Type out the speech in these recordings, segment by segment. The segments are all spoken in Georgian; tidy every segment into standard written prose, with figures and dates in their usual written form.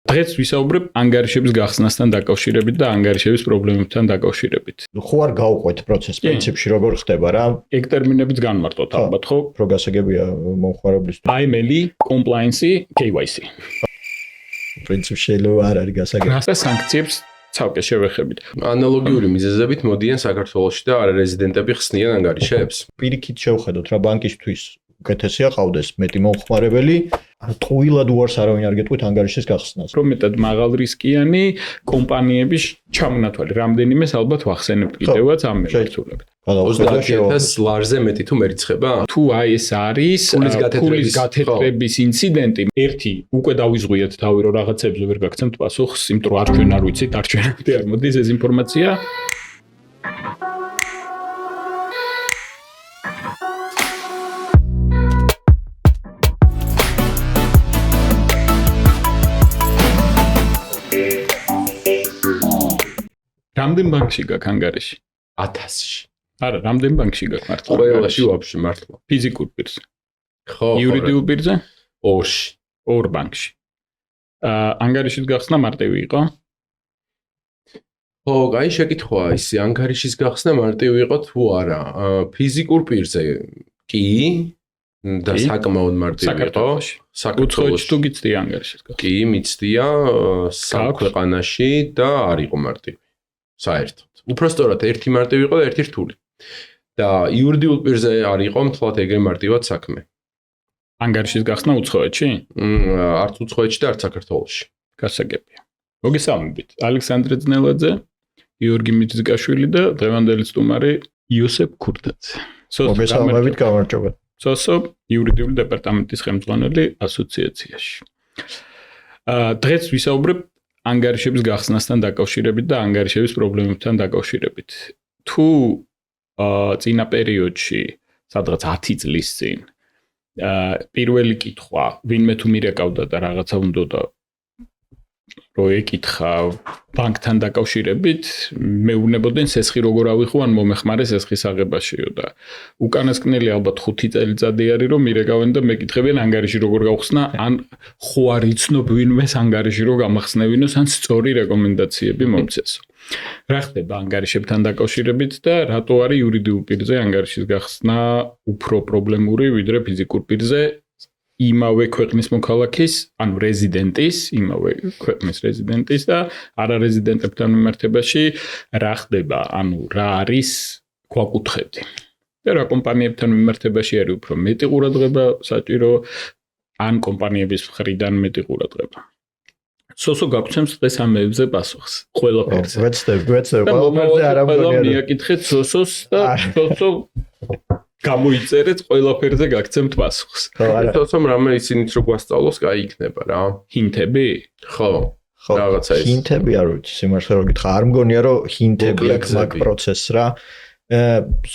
დღეს ვისაუბრებ ანგარიშების გახსნასთან დაკავშირებით და ანგარიშების პრობლემებთან დაკავშირებით. ხო არ გავყვეთ პროცესს პრინციპში როგორ ხდება რა? ეგ ტერმინებიც განმარტოთ ალბათ, ხო? რო გასაგებია მომხმარებლისთვის. AML, compliance, KYC. პრინციპში შეიძლება არ არის გასაგები. და სანქციებს ცალკე შევეხებით. ანალოგიური მიზეზებით მოდიან საქართველოში და არარეზიდენტები ხსნიან ანგარიშებს. პირიქით შევხედოთ რა ბანკისთვის უკეთესია ყავდეს მეტი მომხმარებელი, ტყუილად უარს არავინ არ გეტყვით ანგარიშის გახსნას. რომ მეტად მაღალ რისკიანი კომპანიების ჩამონათვალი რამდენიმეს ალბათ ვახსენებთ კიდევაც ამ მიმართულებით. 30,000 ლარზე მეტი თუ მერიცხება? თუ აი ეს არის ფულის გათეთრების ინციდენტი, ერთი უკვე დავიზღვიეთ თავი რომ რაღაცებზე ვერ გაგცემთ პასუხს, იმიტომ რომ არ ჩვენ არ ვიცით, არ ჩვენამდე არ მოდის ეს ინფორმაცია. რამდენ ბანკში გაქვს ანგარიში? 1000-ში. არა, რამდენ ბანკში გაქვს მართლა? ყველაში ვაფშე მართლა. ფიზიკურ პირზე. ხო. იურიდიულ პირზე? 2-ში. 2 ბანკში. ანგარიშის გახსნა მარტივი იყო? ხო, აი შეკითხვაა ისი, ანგარიშის გახსნა მარტივი იყო თუ არა? ფიზიკურ პირზე კი და საკმაოდ მარტივი იყო. საქართველოში თუ გიცდია ანგარიშის გახსნა? კი, მიცდია სამ ქვეყანაში და არ იყო მარტივი. საერთოდ. უпростоრად ერთი მარტივი იყო და ერთი რთული. და იურიდიულ პირზე არ იყო მთლად ეგრე მარტივად საქმე. ანგარიშის გახსნა უცხოეთში? არც უცხოეთში და არც საქართველოში. გასაგებია. მოგესალმებით. ალექსანდრე ძნელაძე, გიორგი მიძგაშვილი და დღევანდელი სტუმარი იოსებ ქურდაძე. მოგესალმებით, გამარჯობა. სოსო იურიდიული დეპარტამენტის ხელმძღვანელი ასოციაციაში. დღეს ვისაუბრებ ანგარიშების გახსნასთან დაკავშირებით და ანგარიშების პრობლემებთან დაკავშირებით. თუ წინა პერიოდში, სადღაც 10 წლის წინ, პირველი კითხვა, ვინმე თუ მირეკავდა და რაღაცა უნდა რო ეკითხა ბანკთან დაკავშირებით, მეუბნებოდნენ სესხი როგორ ავიღო ან მომეხმარე სესხის აღებაშიო და უკანასკნელი ალბათ 5 წელიწადი არის რომ მირეკავენ და მეკითხებიან ანგარიში როგორ გავხსნა, ან ხო არ იცნობ ვინმეს ანგარიში რო გამახსნევინოს, ან სწორი რეკომენდაციები მომცესო. რა ხდება ანგარიშებთან დაკავშირებით და რატო არის იურიდიულ პირზე ანგარიშის გახსნა უფრო პრობლემური ვიდრე ფიზიკურ პირზე? იმავე ქვეყნის მოქალაქის, ანუ რეზიდენტის, იმავე ქვეყნის რეზიდენტის და არარეზიდენტებთან მიმართებაში რა ხდება, ანუ რა არის გვაკუთხედი. და რა კომპანიებთან მიმართებაში არის უფრო მეტი ყურადღება საჭირო, ან კომპანიების მხრიდან მეტი ყურადღება. სოსო გაგცემს დღეს ამებზე პასუხს. ყველაფერზე. ვეცდებ, ყველაფერზე არ ამგონია. მიაკითხეთ სოსოს და სოსო გამოიწერეთ ყველაფერზე გაგცემთ პასუხს. თორემ რამე ისინიც რო გვასწავლოს, კაი იქნება რა. ჰინტები? ხო. რაღაცა ის. ჰინტები არ ვიცი, სიმართლე რომ გითხრა, არ მგონია რომ ჰინტები აქვს მაგ პროცესს რა.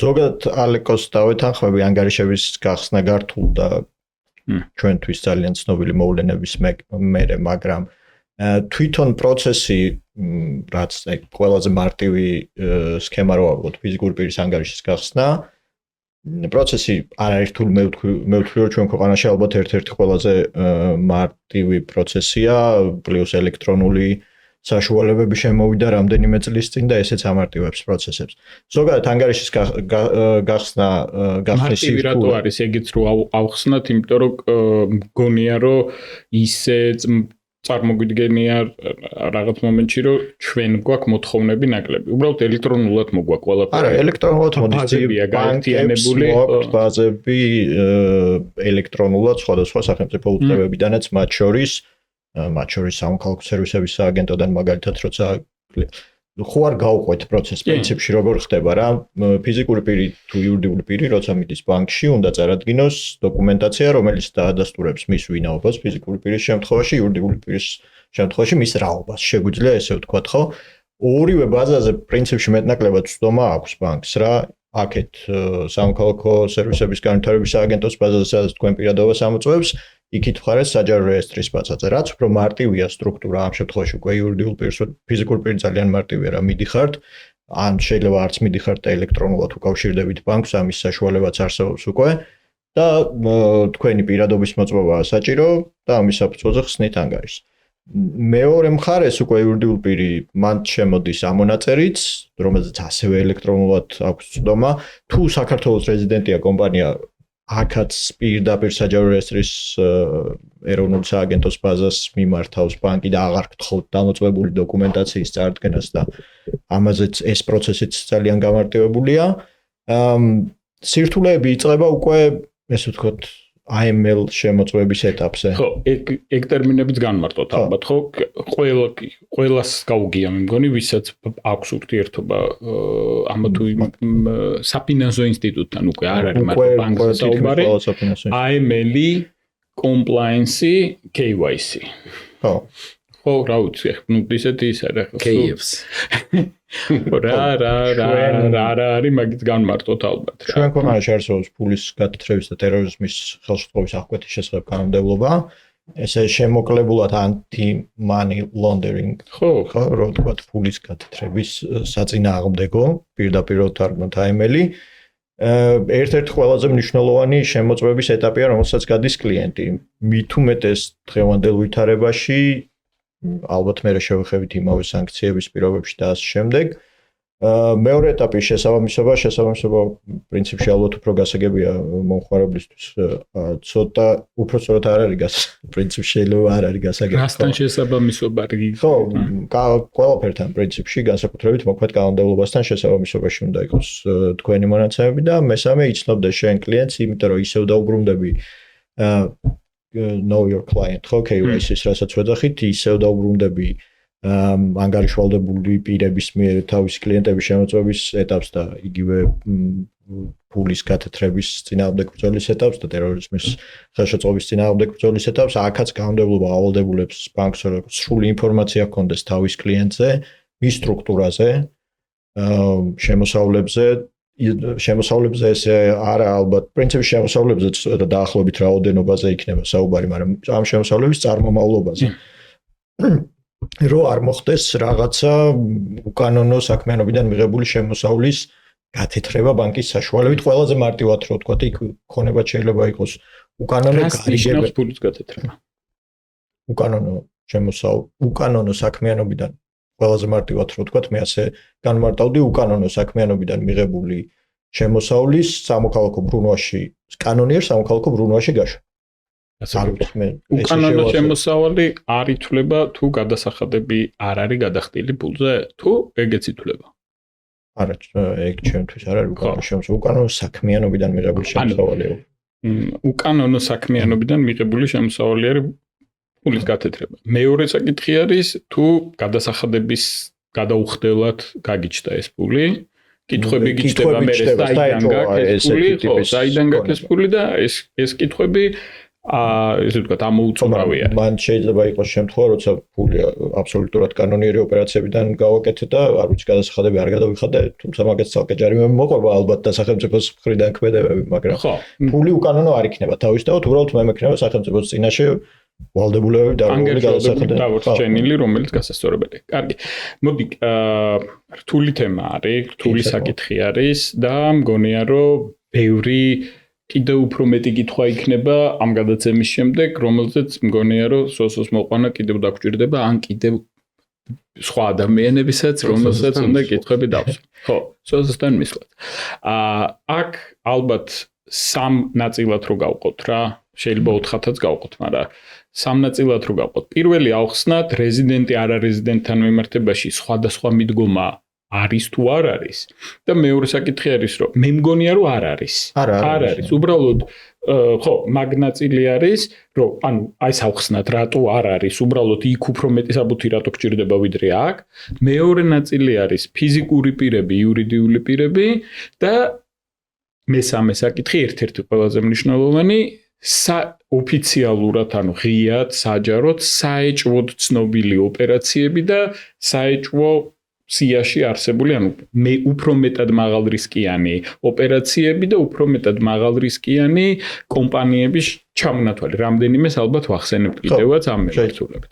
ზოგადად ალეკოს დავეთანხმები ანგარიშების გახსნა გართულ და ჩვენთვის ძალიან ცნობილი მოვლენების მერე, მაგრამ თვითონ პროცესი რაც ყველაზე მარტივი სქემა რო ავიღოთ ფიზიკური პირის ანგარიშის გახსნა პროცესი არ არის რთული მე ვთვლი რომ ჩვენ ქვეყანაში ალბათ ერთ-ერთი ყველაზე მარტივი პროცესია პლუს ელექტრონული საშუალებები შემოვიდა რამდენიმე წლის წინ და ესეც ამარტივებს პროცესებს. ზოგადად ანგარიშის გახსნა მარტივი რატო არის ეგეც რო ავხსნათ, იმიტომ რომ მგონია რომ ისე წარმოგვიდგენია რაღაც მომენტში რომ ჩვენ გვაქვს მოთხოვნები ნაკლები. უბრალოდ ელექტრონულად მოგვაქვს ყველაფერი. არა, ელექტრონულად მოდის გაერთიანებული ბაზები ელექტრონულად სხვადასხვა სახელმწიფო უწყებებიდანაც მათ შორის სამოქალაქო სერვისების სააგენტოდან მაგალითად როცა ხო არ გავყვეთ პროცესს პრინციპში როგორ ხდება რა ფიზიკური პირი თუ იურიდიული პირი როცა მიდის ბანკში უნდა წარადგინოს დოკუმენტაცია რომელიც დაადასტურებს მის ვინაობას ფიზიკური პირის შემთხვევაში იურიდიული პირის შემთხვევაში მის რაობას შეგვიძლია ესე ვთქვათ ხო ორივე ბაზაზე პრინციპში მეტნაკლებად ცდომა აქვს ბანკს რა აქეთ სამოქალაქო სერვისების განვითარების სააგენტოს ბაზაზე სადაც თქვენ პირადობას ამოწევებს იქით მხარეს საჯარო რეესტრის ბაზაზე რაც უფრო მარტივია სტრუქტურა ამ შემთხვევაში უკვე იურიდიულ პირს ფიზიკურ პირს ძალიან მარტივია რა მიდიხართ ან შეიძლება არც მიდიხართ და ელექტრონულად უკავშირდებით ბანკს ამის საშუალებაც არსებობს უკვე და თქვენი პირადობის მოწმობაა საჭირო და ამის საფუძველზე ხსნით ანგარიშს მეორე მხარეს უკვე იურიდიულ პირი მან შემოდის ამონაწერიც, რომელზეც ასევე ელექტრონულად აქვს წვდომა, თუ საქართველოს რეზიდენტია კომპანია აქაც პირდაპირ საჯარო რეესტრის ეროვნული სააგენტოს ბაზას მიმართავს ბანკი და აღარ გთხოვთ დამოწმებული დოკუმენტაციის წარდგენას და ამაზეც ეს პროცესიც ძალიან გამარტივებულია. სირთულეები იწყება უკვე, ესე ვთქვათ, AML შემოწმების ეტაპზე. ხო, ეგ ტერმინებიც განმარტოთ ალბათ, ხო? ყველას გაუგია მე მგონი, ვისაც აქვს ურთიერთობა ამა თუ საფინანსო ინსტიტუტთან უკვე არ არის მარტო ბანკზე საუბარი. AML, compliance, KYC. ხო. ხო, რა ვიცი, ნუ ისეთი ის არა ხო? KFs. რა არის მაგით განმარტოთ ალბათ რა. ჩვენ ქვეყანაში არსებობს ფულის გათეთრების და ტერორიზმის ხელშეწყობის აღკვეთის შესახებ კანონმდებლობა. ესე შემოკლებულად anti-money laundering. ხო, რა ვთქვათ, ფულის გათეთრების საწინააღმდეგო, პირდაპირ თარგმნოთ AML-ი. ერთ-ერთი ყველაზე მნიშვნელოვანი შემოწმების ეტაპია, რომელსაც გადის კლიენტი. მით უმეტეს დღევანდელ ვითარებაში ალბათ მე შევეხებით იმავე სანქციების პირობებში და ასე შემდეგ. მეორე ეტაპი შესაბამისობა პრინციპში ალბათ უფრო გასაგებია მომხმარებლისთვის ცოტა უფრო სწორად არ არის პრინციპში შეიძლება არ არის გასაგები. რასთან შესაბამისობა რიგი? ხო, ყველაფერთან პრინციპში განსაკუთრებით მოქმედ კანონმდებლობასთან შესაბამისობაში უნდა იყოს თქვენი მონაცემები და მესამე იცნობდეს შენ კლიენტს, იმიტომ რომ ისევ დაუბრუნდები know your client, ხო, KYC-ს რასაც ვეძახით, ისევ დაუბრუნდები ანგარიშვალდებული პირების მიერ თავის კლიენტების შემოწმების ეტაპს და იგივე ფულის გათეთრების წინააღმდეგ ბრძოლის ეტაპს და ტერორიზმის ხელშეწყობის წინააღმდეგ ბრძოლის ეტაპს. აქაც კანონმდებლობა ავალდებულებს ბანკს, რომ სრული ინფორმაცია ჰქონდეს თავის კლიენტზე, მის სტრუქტურაზე, შემოსავლებზე ესე არა ალბათ პრინციპში შემოსავლებზე დაახლოებით რაოდენობაზე იქნება საუბარი, მაგრამ ამ შემოსავლების წარმომავლობაზე. რო არ მოხდეს რაღაცა უკანონო საქმიანობიდან მიღებული შემოსავლის გათეთრება ბანკის საშუალებით, ყველაზე მარტივად რო ვთქვათ, იქ ქონება შეიძლება იყოს უკანონო გარიგება. ფულის გათეთრება. უკანონო საქმიანობიდან ყველაზე მარტივად რო ვთქვათ, მე ასე განმარტავდი უკანონო საქმიანობიდან მიღებული შემოსავლის სამოქალაქო ბრუნვაში, კანონიერ სამოქალაქო ბრუნვაში გაშვა. უკანონო შემოსავალი არ ითვლება თუ გადასახადები არ არის გადახდილი ფულზე, თუ ეგეც ითვლება. არა, ეგ ჩემთვის არ არის უკანონო შემოსავალი, უკანონო საქმიანობიდან მიღებული შემოსავალია. უკანონო საქმიანობიდან მიღებული შემოსავალი არის ფულის გათეთრება. მეორე საკითხი არის თუ გადასახადების გადაუხდელად გაგიჩნდა ეს ფული, კითხვები გიჩნდება მე საიდან გაქვს ფული, ხო, საიდან გაქვს ფული და ეს კითხვები ესე ვთქვათ, ამოუწურავია. მან შეიძლება იყოს შემთხვევა, როცა ფული აბსოლუტურად კანონიერი ოპერაციებიდან გავაკეთე და არ ვიცი გადასახადები არ გადავიხადე, თუმცა მაგაც ცალკე ჯარიმები მოყვება ალბათ და სახელმწიფოს მხრიდან ქმედებები, მაგრამ ფული უკანონო არ იქნება თავისთავად, უბრალოდ მე მექნება სახელმწიფოს წინაშე ვალდებულებები დარღვეული გადასახადები დარჩენილი, რომელიც გასასწორებელი. კარგი. მოდი, რთული თემა არის, რთული საკითხი არის და მგონია რომ ბევრი კიდევ უფრო მეტი კითხვა იქნება ამ გადაცემის შემდეგ, რომელზეც მგონია რომ სოსოს მოყვანა კიდევ დაგჭირდება, ან კიდევ სხვა ადამიანებისაც, რომელსაც უნდა კითხვები დავსვათ. ხო, სოსოსთან მისვლად. აქ ალბათ სამ ნაწილად რო გავყოთ რა, შეიძლება 4-ათაც გავყოთ, მაგრამ სამ ნაწილად რო გავყოთ. პირველი ავხსნათ რეზიდენტი არარეზიდენტთან მიმართებაში სხვადასხვა მიდგომა არის თუ არ არის და მეორე საკითხი არის რომ მე მგონია რომ არ არის. არ არის. უბრალოდ ხო, მაგ ნაწილი არის, რომ ანუ აი ავხსნათ რატო არ არის, უბრალოდ იქ უფრო მეტი საბუთი რატო გჭირდება ვიდრე აქ. მეორე ნაწილი არის ფიზიკური პირები, იურიდიული პირები და მესამე საკითხი ერთ-ერთი ყველაზე მნიშვნელოვანი ოფიციალურად, ანუ ღიად, საჯაროდ, საეჭვოდ ცნობილი ოპერაციები და საეჭვო სიაში არსებული, ანუ მე უფრო მეტად მაღალ რისკიანი ოპერაციები და უფრო მეტად მაღალ რისკიანი კომპანიების ჩამონათვალი. რამდენიმეს ალბათ ვახსენებთ კიდევაც ამ მიმართულებით.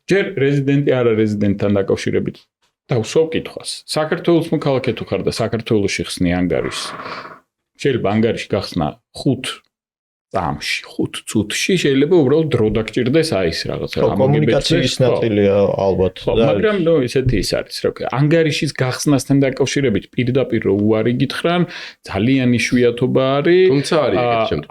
ჯერ რეზიდენტი არარეზიდენტთან დაკავშირებით დავსვავ კითხვას. საქართველოს მოქალაქე თუ ხარ და საქართველოში ხსნი ანგარიშს. შეიძლება ანგარიში გახსნა 5 წამში 5 წუთში შეიძლება უბრალოდ დრო დაგჭირდეს აი ეს რაღაცა კომუნიკაციის ნაწილია ალბათ მაგრამ ესეთი ის არის რა ქვია ანგარიშის გახსნასთან დაკავშირებით პირდაპირ რო უარი გითხრან ძალიან იშვიათობა არის თუმცა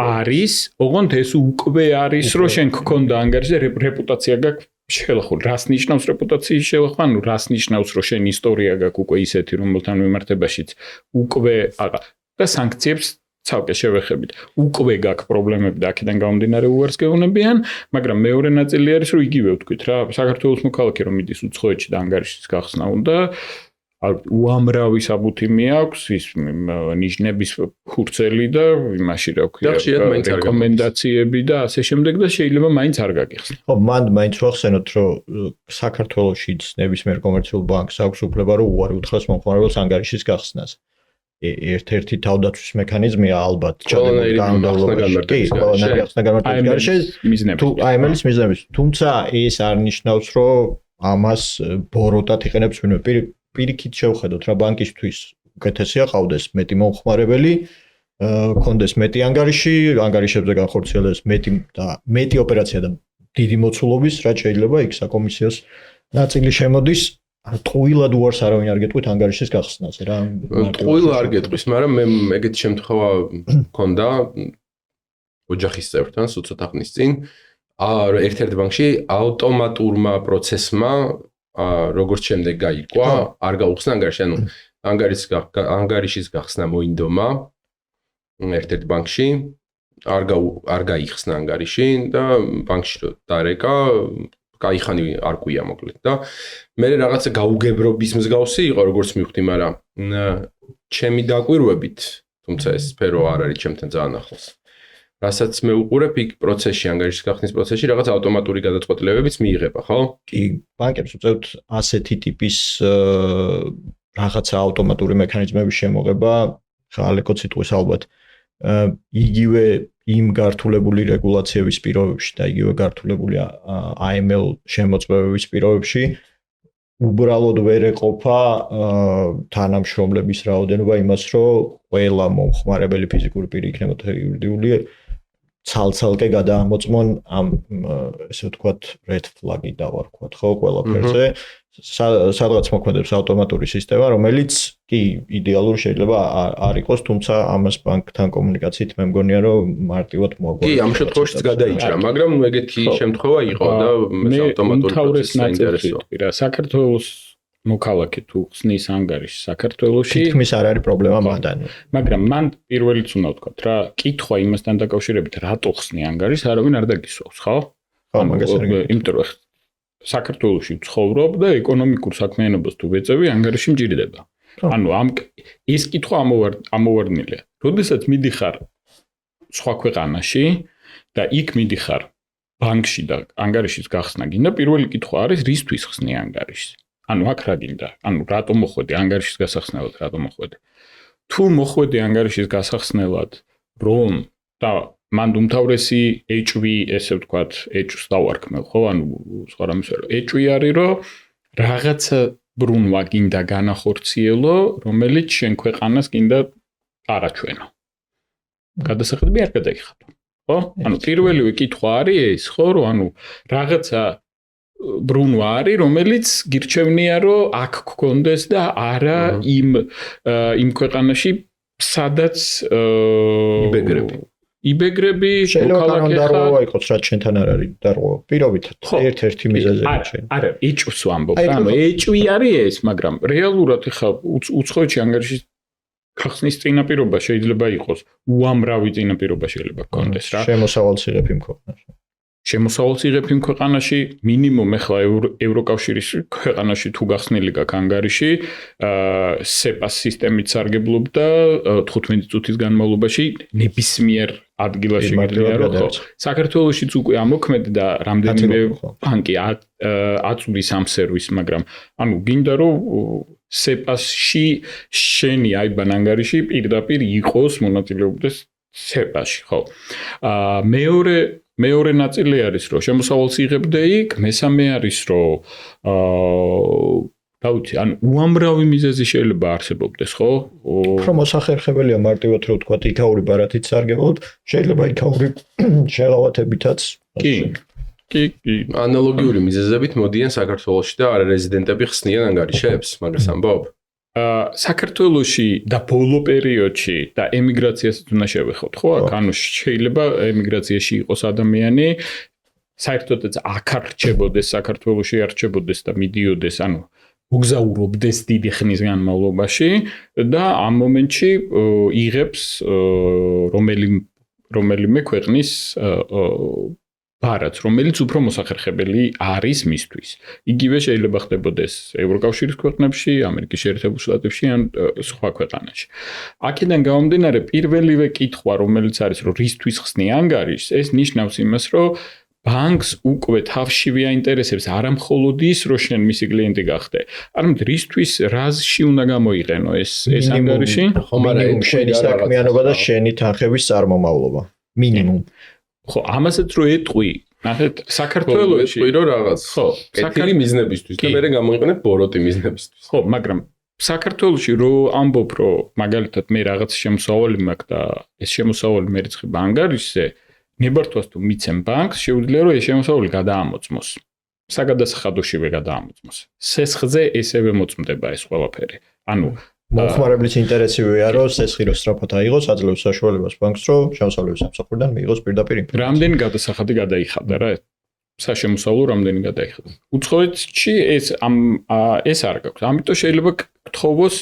არის ოღონდ ეს უკვე არის რომ შენ გქონდა ანგარიშზე რეპუტაცია გაქვს შელახული რას ნიშნავს რეპუტაციის შელახვა ანუ რას ნიშნავს რომ შენ ისტორია გაქვს უკვე ისეთი რომელთან მიმართებაშიც უკვე და სანქციებს ცალკე შევეხებით. უკვე გაქვს პრობლემები და აქედან გამომდინარე უარს გეუბნებიან, მაგრამ მეორე ნაწილი არის რომ იგივე ვთქვით რა, საქართველოს მოქალაქე რომ მიდის უცხოეთში და ანგარიშის გახსნა უნდა, უამრავი საბუთი აქვს ის ნიშნების ხურცელი და იმაში რა ქვია, რეკომენდაციები და ასე შემდეგ და შეიძლება მაინც არ გაგიხსნა. ხო, მან მაინც ვახსენოთ რომ საქართველოშიც ნებისმიერ კომერციულ ბანკს აქვს უფლება რომ უარი უთხრას მომხმარებელს ანგარიშის გახსნას. ერთ-ერთი თავდაცვის მექანიზმია ალბათ ჩადება განმავლობაში. AML-ის მიზნების. თუმცა ეს არ ნიშნავს, რომ ამას ბოროტად იყენებს ვინმე. პირიქით შევხედოთ რა ბანკისთვის უკეთესია ყავდეს მეტი მომხმარებელი, კონდეს მეტი ანგარიში, ანგარიშებზე განხორციელდეს მეტი ოპერაცია და დიდი მოცულობის, რაც შეიძლება იქ საკომისიოს ნაწილი შემოდის. ტყუილად უარს არავინ არ გეტყვით ანგარიშის გახსნაზე რა. ტყუილად არ გეტყვის, მაგრამ მე ეგეთი შემთხვევა მქონდა ოჯახის წევრთან ცოტა ხნის წინ. ერთ-ერთ ბანკში ავტომატურმა პროცესმა როგორც შემდეგ გაირკვა, არ გაუხსნა ანგარიში, ანუ ანგარიშის გახსნა მოინდომა ერთ-ერთ ბანკში, არ გაიხსნა ანგარიში და ბანკში დარეკა კაიხანი არ ყვია მოკლედ და მე რაღაცა გაუგებრობის მსგავსი იყო როგორც მივხვდი, მაგრამ ჩემი დაკვირვებით, თუმცა ეს სფერო არ არის ჩემთან ძალიან ახლოს. რასაც მე უყურებ იქ პროცესში, ანგარიშის გახსნის პროცესში რაღაც ავტომატური გადაწყვეტილებებიც მიიღება, ხო? კი, ბანკებს უწევთ ასეთი ტიპის რაღაცა ავტომატური მექანიზმების შემოღება, ხალხო ციტყვის ალბათ. იგივე იმ გართულებული რეგულაციების პირობებში და იგივე გართულებული AML შემოწმებების პირობებში უბრალოდ ვერ ეყოფა თანამშრომლების რაოდენობა იმას, რომ ყველა მომხმარებელი ფიზიკური პირი იქნება თუ იურიდიული ცალ-ცალკე გადაამოწმონ ამ ესე ვთქვათ red flag-ი დავარქვათ ხო ყველაფერზე სადღაც მოქმედებს ავტომატური სისტემა რომელიც კი იდეალური შეიძლება არ იყოს თუმცა ამას ბანკთან კომუნიკაციით მე მგონია რომ მარტივად მოაგვარებს კი ამ შემთხვევაშიც გადაიჭრა მაგრამ ეგეთი შემთხვევა იყო და ავტომატური პროცესი საინტერესოა საქართველოს მოქალაქე თუ ხსნის ანგარიშს საქართველოში თითქმის არ არის პრობლემა მანდან მაგრამ მან პირველიც უნდა ვთქვათ რა კითხვა იმასთან დაკავშირებით რატო ხსნი ანგარიშს არავინ არ დაგისვავს ხო მაგას არ გიგებ იმიტომ რომ საქართველოში ცხოვრობ და ეკონომიკურ საქმიანობას თუ ვეწევი ანგარიში მჭირდება ანუ ეს კითხვა ამოვარდნილია როდესაც მიდიხარ სხვა ქვეყანაში და იქ მიდიხარ ბანკში და ანგარიშის გახსნა გინდა პირველი კითხვა არის რისთვის ხსნი ანგარიშს ანუ აქ რა გინდა? ანუ რატომ მოხვედი ანგარიშის გასახსნელად, რატომ მოხვედი? თუ მოხვედი ანგარიშის გასახსნელად, რომ და მან უმთავრესი HV, ესე ვთქვათ, HV-ს დავარქმევ, ხო? ანუ სხვა რამის ვერ. HV არის, რომ რაღაცა ბრუნვა გინდა განახორციელო, რომელიც შენ ქვეყანას გინდა არაჩვენო. გადასახედები არ გადაიხადო. ხო? ანუ პირველივე კითხვა არის ეს, ხო, რომ ანუ რაღაცა ბრუნვა არის, რომელიც გირჩევნია, რომ აქ გქონდეს და არა იმ ქვეყანაში, სადაც იბეგრები მოქალაქე ხარ. იყოს რაც შენთან არ არის დარღვევა. პირობითად ერთ-ერთი მიზეზია შენ. არა, HV-ს ვამბობ. ანუ HV არის ეს, მაგრამ რეალურად ხა უცხოეთში ანგარიშის გახსნის წინაპირობა შეიძლება იყოს უამრავი წინაპირობა შეიძლება გქონდეს რა. შემოსავალს იღებ იმ ქვეყანაში. შემოსავალს იღებ იმ ქვეყანაში, მინიმუმ ახლა ევროკავშირის ქვეყანაში თუ გახსნილი გაქვს ანგარიში, SEPA-ს სისტემით სარგებლობდა 15 წუთის განმავლობაში ნებისმიერ ადგილაში მართლია რომ ხო. საქართველოშიც უკვე ამოქმედ და რამდენიმე ბანკი აწვდის ამ სერვისს, მაგრამ ანუ გინდა რომ SEPA-ში შენი IBAN ანგარიში პირდაპირ იყოს მონაწილეობდეს SEPA-ში, ხო. მეორე ნაწილი არის რომ შემოსავალს იღებდე იქ, მესამე არის რომ დაუცი, ანუ უამრავი მიზეზი შეიძლება არსებობდეს, ხო? უფრო მოსახერხებელია მარტივად რომ თქვა იქაური ბარათით სარგებლობთ, შეიძლება იქაური შეღავათებითაც. კი. ანალოგიური მიზეზებით მოდიან საქართველოში და არარეზიდენტები ხსნიან ანგარიშებს, მაგას ამბობ? საქართველოში და ბოლო პერიოდში და ემიგრაციასაც უნდა შევეხოთ, ხო? აქ ანუ შეიძლება ემიგრაციაში იყოს ადამიანი, საერთოდაც აქ არ რჩებოდეს, საქართველოში არ რჩებოდეს და მიდიოდეს, ანუ მოგზაურობდეს დიდი ხნის განმავლობაში და ამ მომენტში იღებს რომელიმე ქვეყნის ბარათს, რომელიც უფრო მოსახერხებელი არის მისთვის. იგივე შეიძლება ხდებოდეს ევროკავშირის ქვეყნებში, ამერიკის შეერთებულ შტატებში ან სხვა ქვეყანაში. აქედან გამომდინარე, პირველივე კითხვა, რომელიც არის, რომ რისთვის ხსნი ანგარიშს, ეს ნიშნავს იმას, რომ ბანკს უკვე თავშივე აინტერესებს არა მხოლოდ ის, რომ შენ მისი კლიენტი გახდე, არამედ რისთვის რაზში უნდა გამოიყენო ეს ანგარიში? მინიმუმ შენი საქმიანობა და შენი თანხების წარმომავლობა. მინიმუმ. ხო, ამასაც რო ეტყვი, ნახეთ, საქართველოში ეტყვი რომ რაღაც. ხო, კეთილი მიზნებისთვის და მე გამოიყენებ ბოროტი მიზნებისთვის. ხო, მაგრამ საქართველოში რო ამბობ, რომ მაგალითად მე რაღაც შემოსავალი მაქვს და ეს შემოსავალი მერიცხება ანგარიშზე, ნებართვას თუ მიცემ ბანკს, შეუძლია რომ ეს შემოსავალი გადაამოწმოს. საგადასახადოშივე გადაამოწმოს. სესხზე ესევე მოწმდება ეს ყველაფერი. ანუ მომხმარებლის ინტერესივია რომ სესხი რო სწრაფად აიღოს, აძლევს საშუალებას ბანკს რომ შემოსავლების სამსახურიდან მიიღოს პირდაპირ ინფორმაცია. რამდენი გადასახადი გადაიხადა რა? საშემოსავლო რამდენი გადაიხადა. უცხოეთში ეს არ გაქვს. ამიტომ შეიძლება გთხოვოს,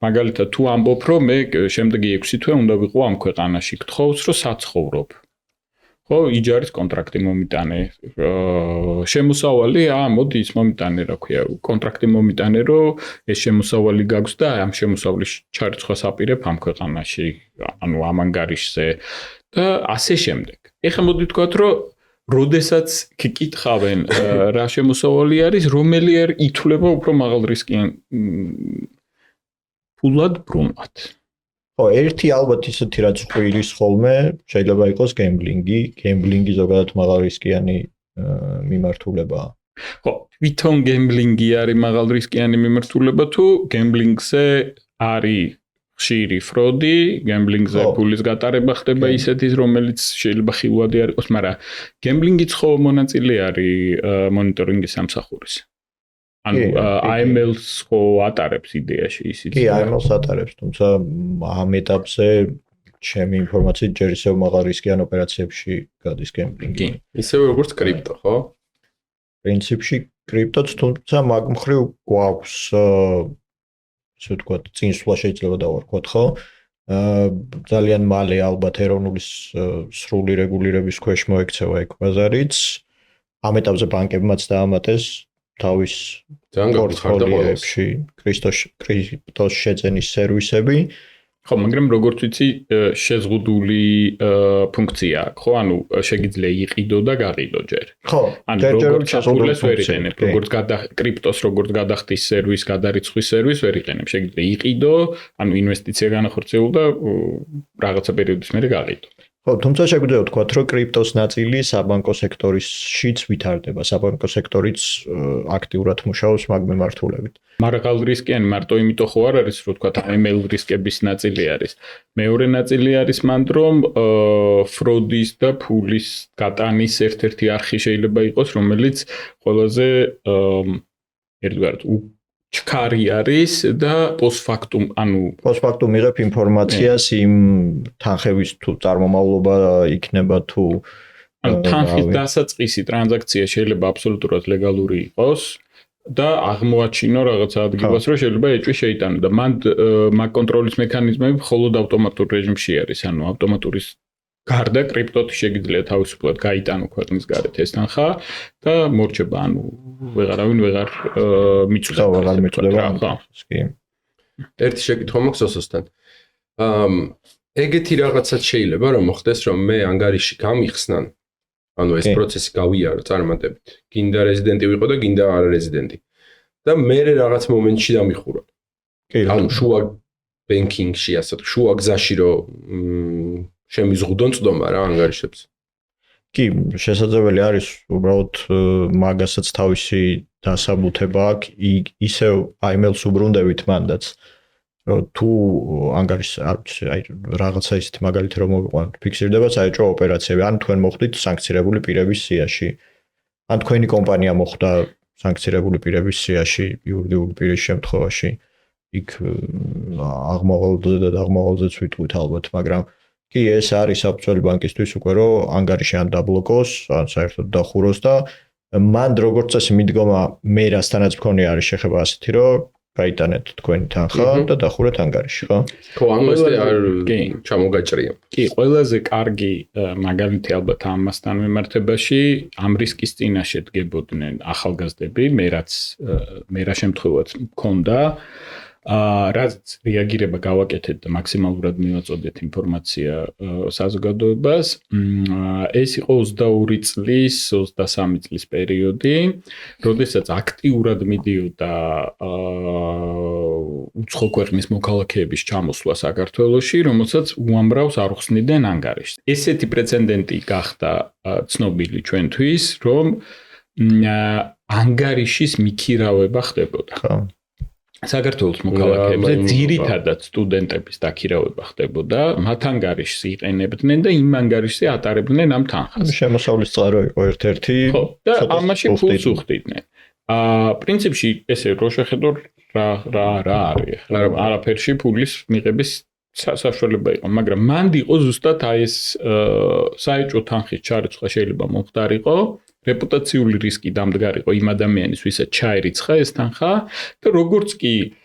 მაგალითად თუ ამბობ რომ მე შემდეგი 6 თვე უნდა ვიყო ამ ქვეყანაში, გთხოვს რომ საცხოვრობ. ხო, იჯარის კონტრაქტი მომიტანე. შემოსავალი, მოდი ის მომიტანე, რა ქვია, კონტრაქტი მომიტანე, რომ ეს შემოსავალი გაქვს და ამ შემოსავლის ჩარიცხვას აპირებ ამ ქვეყანაში, ანუ ამ ანგარიშზე და ასე შემდეგ. ეხლა მოდი ვთქვათ, რომ როდესაც გიკითხავენ რა შემოსავალი არის, რომელი ითვლება უფრო მაღალ რისკიან ფულად ბრუნვად. ხო, ერთი ალბათ ისეთი რაც ყვირის ხოლმე, შეიძლება იყოს გემბლინგი. გემბლინგი ზოგადად მაღალ რისკიანი მიმართულებაა. ხო, თვითონ გემბლინგი არის მაღალ რისკიანი მიმართულება თუ გემბლინგზე არის ხშირი ფროდი, გემბლინგზე ფულის გატარება ხდება ისეთის, რომელიც შეიძლება ხილვადი არ იყოს, მაგრამ გემბლინგიც ხო მონაწილე არის მონიტორინგის სამსახურის. ანუ AML-ს ხო ატარებს იდეაში ისიც. კი, AML-ს ატარებს, თუმცა ამ ეტაპზე ჩემი ინფორმაციით ჯერ ისევ მაღალ რისკიან ოპერაციებში გადის გემბლინგი. ისევე როგორც კრიპტო, ხო? პრინციპში კრიპტოც, თუმცა მაგ მხრივ გვაქვს ისე ვთქვათ, წინსვლა შეიძლება დავარქვათ, ხო? ძალიან მალე ალბათ ეროვნული სრული რეგულირების ქვეშ მოექცევა ეგ ბაზარიც. ამ ეტაპზე ბანკებმაც დაამატეს თავის პორტფოლიოებში კრიპტოს შეძენის სერვისები. ხო, მაგრამ როგორც ვიცი, შეზღუდული ფუნქცია აქვს, ხო? ანუ შეგიძლია იყიდო და გაყიდო ჯერ. ხო, ანუ როგორც შეზღუდულს ვერ იყენებ, როგორც კრიპტოს როგორც გადახდის სერვის, გადარიცხვის სერვის ვერ იყენებ. შეგიძლია იყიდო, ანუ ინვესტიცია განახორციელო და რაღაცა პერიოდის მერე გაყიდო. ხო, თუმცა შეგვიძლია ვთქვათ, რომ კრიპტოს ნაწილი საბანკო სექტორიშიც ვითარდება. საბანკო სექტორიც აქტიურად მუშაობს მაგ მიმართულებით. მაღალ რისკიანი მარტო იმიტომ ხო არ არის, რომ ვთქვათ, AML რისკების ნაწილი არის. მეორე ნაწილი არის მანდ, რომ ფროდის და ფულის გატანის ერთ-ერთი არხი შეიძლება იყოს, რომელიც ყველაზე ერთგვარად ჩქარი არის და პოსტფაქტუმ, ანუ პოსტფაქტუმ იღებ ინფორმაციას იმ თანხების თუ წარმომავლობა იქნება თუ ანუ თანხის დასაწყისი ტრანზაქცია შეიძლება აბსოლუტურად ლეგალური იყოს და აღმოაჩინო რაღაც ადგილას, რომ შეიძლება ეჭვი შეიტანო და მან მაგ კონტროლის მექანიზმები მხოლოდ ავტომატურ რეჟიმში არის, ანუ ავტომატურის გარდა კრიპტოთი შეგიძლია თავისუფლად გაიტანო ქვეყნის გარეთ ეს თანხა და მორჩება, ანუ ვეღარავინ ვეღარ მიწვდება. კი. ერთი შეკითხვა მაქვს ოსოსთან. ეგეთი რაღაცაც შეიძლება რომ მოხდეს, რომ მე ანგარიში გამიხსნან. ანუ ეს პროცესი გავიარო წარმატებით. გინდა რეზიდენტი ვიყო და გინდა არა რეზიდენტი. და მე რაღაც მომენტში დამიხურა. კი, ანუ შუა ბენკინგში, ასე შუა გზაში რომ შემიზღუდონ წდომა რა ანგარიშებს. კი, შესაძლებელი არის უბრალოდ მაგასაც თავისი დასაბუთება აქვს, ისევ აიმეილს უბრუნდებით მანდაც. რომ თუ ანგარიშს რაღაცა ისეთი მაგალითი რომ მოვიყვანოთ, ფიქსირდება საეჭვო ოპერაციები, ან თქვენ მოხდით სანქცირებული პირების სიაში, ან თქვენი კომპანია მოხდა სანქცირებული პირების სიაში, იურიდიული პირის შემთხვევაში, იქ აღმავლზე და აღმავლზეც ვიტყვით ალბათ, მაგრამ კი ეს არის საფუძველი ბანკისთვის უკვე რომ ანგარიში ან დაბლოკოს, ან საერთოდ დახუროს და მან როგორც წესი მიდგომა მე რასთანაც მქონი არის შეხება ასეთი რომ გაიტანეთ თქვენი თანხა და დახურეთ ანგარიში, ხო? ხო, ამასთან არ ჩამოგაჭრია. კი, ყველაზე კარგი მაგალითი ალბათ ამასთან მიმართებაში ამ რისკის წინაშე დგებოდნენ ახალგაზრდები, მე რა შემთხვევაც მქონდა. რაც რეაგირება გავაკეთეთ და მაქსიმალურად მივაწოდეთ ინფორმაცია საზოგადოებას. ეს იყო 22 წლის, 23 წლის პერიოდი, როდესაც აქტიურად მიდიოდა უცხო ქვეყნის მოქალაქეების ჩამოსვლა საქართველოში, რომელსაც უამრავს არ ხსნიდნენ ანგარიშს. ესეთი პრეცედენტი გახდა ცნობილი ჩვენთვის, რომ ანგარიშის მიქირავება ხდებოდა. ხო. საქართველოს მოქალაქეებზე ძირითადად სტუდენტების დაქირავება ხდებოდა, მათ ანგარიშს იყენებდნენ და იმ ანგარიშზე ატარებდნენ ამ თანხას. შემოსავლის წყარო იყო ერთ-ერთი. ხო, და ამაში ფულს უხდიდნენ. პრინციპში ესე რო შეხედო რა არის, არაფერში ფულის მიღების საშუალება იყო, მაგრამ მანდ იყო ზუსტად აი ეს საეჭვო თანხის ჩარიცხვა შეიძლება მომხდარიყო. რეპუტაციული რისკი დამდგარიყო იმ ადამიანის, ვისაც ჩაერიცხა ეს თანხა და როგორც კი